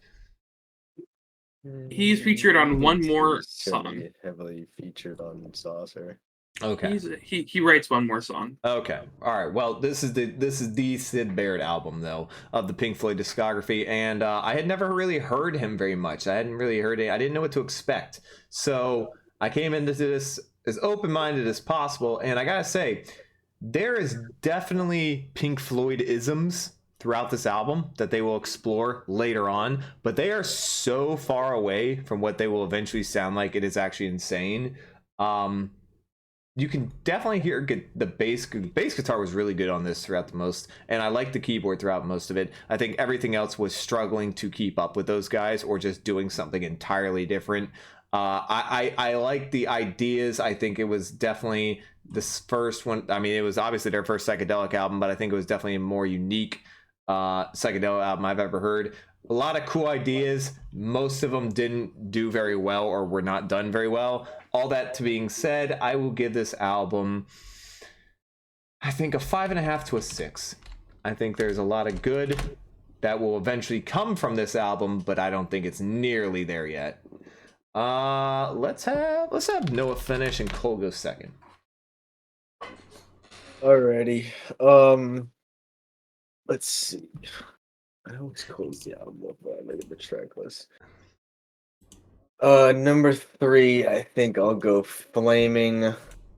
He's featured on one more song. Heavily featured on Saucer. Okay. He writes one more song. Okay. All right. Well, this is the Syd Barrett album though of the Pink Floyd discography, and I had never really heard him very much. I hadn't really heard it. I didn't know what to expect. So I came into this as open-minded as possible, and I gotta say, there is definitely Pink Floyd isms throughout this album that they will explore later on, but they are so far away from what they will eventually sound like. It is actually insane. you can definitely hear the bass guitar was really good on this throughout the most, and I liked the keyboard throughout most of it. I think everything else was struggling to keep up with those guys or just doing something entirely different. I like the ideas. I think it was definitely this first one. I mean, it was obviously their first psychedelic album, but I think it was definitely a more unique psychedelic album I've ever heard. A lot of cool ideas. Most of them didn't do very well or were not done very well. All that to being said, I will give this album, I think, a 5.5 to a 6. I think there's a lot of good that will eventually come from this album, but I don't think it's nearly there yet. Let's have Noah finish and Cole go second. Alrighty. Let's see. I always close the album up when I made the track list. Number 3, I think I'll go Flaming.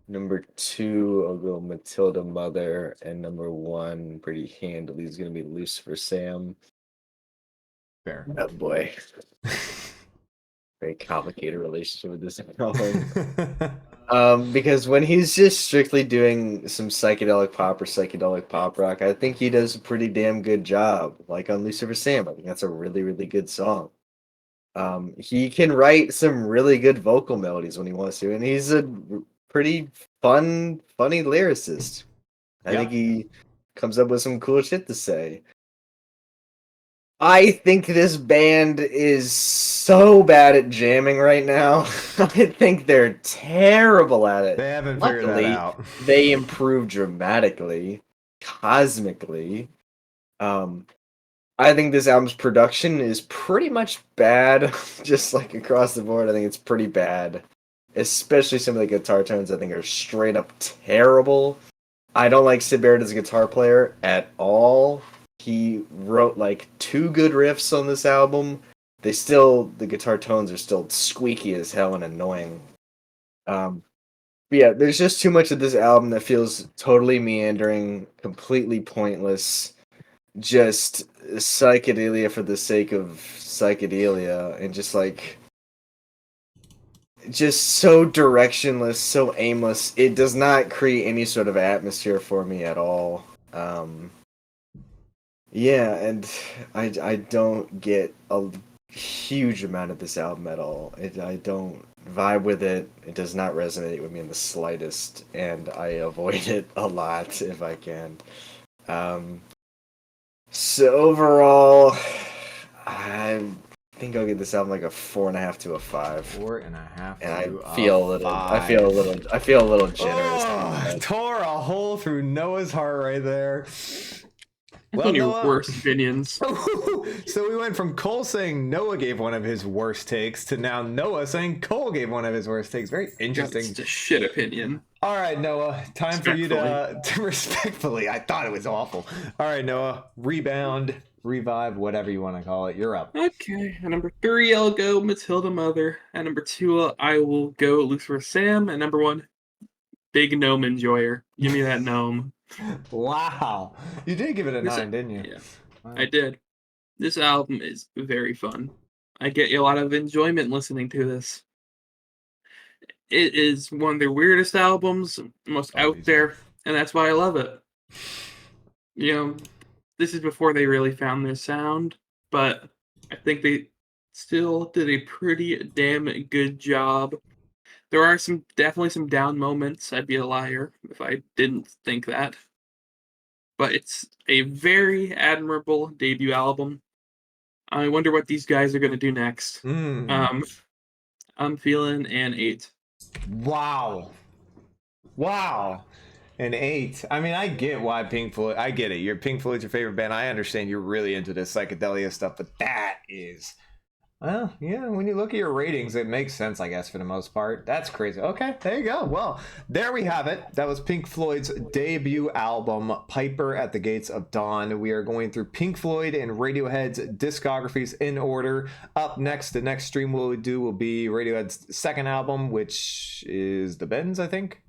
Number 2, I'll go Matilda Mother, and number 1, pretty handily, is gonna be Lucifer Sam. Fair. Oh boy. Very complicated relationship with this album. Because when he's just strictly doing some psychedelic pop or psychedelic pop rock, I think he does a pretty damn good job. Like on Lucifer Sam, I think that's a really, really good song. He can write some really good vocal melodies when he wants to, and he's a pretty funny lyricist. I think he comes up with some cool shit to say. I think this band is so bad at jamming right now. I think they're terrible at it. They haven't figured that out. They improved dramatically, cosmically. I think this album's production is pretty much bad, just like across the board. I think it's pretty bad. Especially some of the guitar tones I think are straight up terrible. I don't like Syd Barrett as a guitar player at all. He wrote like 2 good riffs on this album. The guitar tones are still squeaky as hell and annoying. But yeah, there's just too much of this album that feels totally meandering, completely pointless, just psychedelia for the sake of psychedelia, and just so directionless, so aimless. It does not create any sort of atmosphere for me at all. Yeah, and I don't get a huge amount of this album at all. I don't vibe with it. It does not resonate with me in the slightest, and I avoid it a lot if I can. So overall, I think I'll give this album like a 4.5 to a 5. 4.5. And I feel a little generous. Oh, tore a hole through Noah's heart right there. That's one of your worst opinions. So we went from Cole saying Noah gave one of his worst takes to now Noah saying Cole gave one of his worst takes. Very interesting. It's a shit opinion. All right, Noah. Time for you to respectfully. I thought it was awful. All right, Noah. Rebound, revive, whatever you want to call it. You're up. Okay. At number 3, I'll go Matilda Mother. At number 2, I will go Lucifer Sam. And number 1, big gnome enjoyer. Give me that gnome. Wow. You did give it a 9, didn't you? Yeah, wow. I did. This album is very fun. I get a lot of enjoyment listening to this. It is one of their weirdest albums, most out there, and that's why I love it. You know, this is before they really found their sound, but I think they still did a pretty damn good job. There are definitely some down moments. I'd be a liar if I didn't think that. But it's a very admirable debut album. I wonder what these guys are going to do next. I'm feeling an 8. Wow. An 8. I mean, I get why Pink Floyd. I get it. Pink Floyd's your favorite band. I understand you're really into this psychedelia stuff, but that is... Well, yeah, when you look at your ratings, it makes sense, I guess, for the most part. That's crazy. Okay, there you go. Well, there we have it. That was Pink Floyd's debut album, Piper at the Gates of Dawn. We are going through Pink Floyd and Radiohead's discographies in order. Up next, the next stream we'll do will be Radiohead's second album, which is The Bends, I think.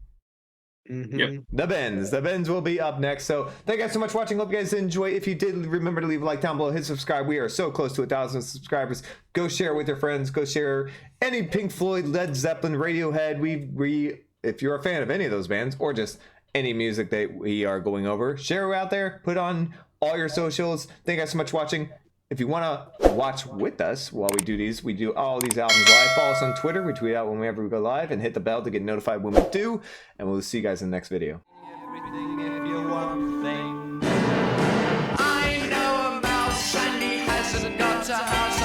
Mm-hmm. Yep. The Bends will be up next. So thank you guys so much for watching. Hope you guys enjoy. If you did, remember to leave a like down below, hit subscribe. We are so close to 1,000 subscribers. Go share with your friends. Go share any Pink Floyd, Led Zeppelin, Radiohead. We if you're a fan of any of those bands or just any music that we are going over, share it out there, put on all your socials. Thank you guys so much for watching. If you want to watch with us while we do these, we do all these albums live. Follow us on Twitter. We tweet out whenever we go live, and hit the bell to get notified when we do. And we'll see you guys in the next video. Everything if you want things. I know a mouse and he hasn't got a house.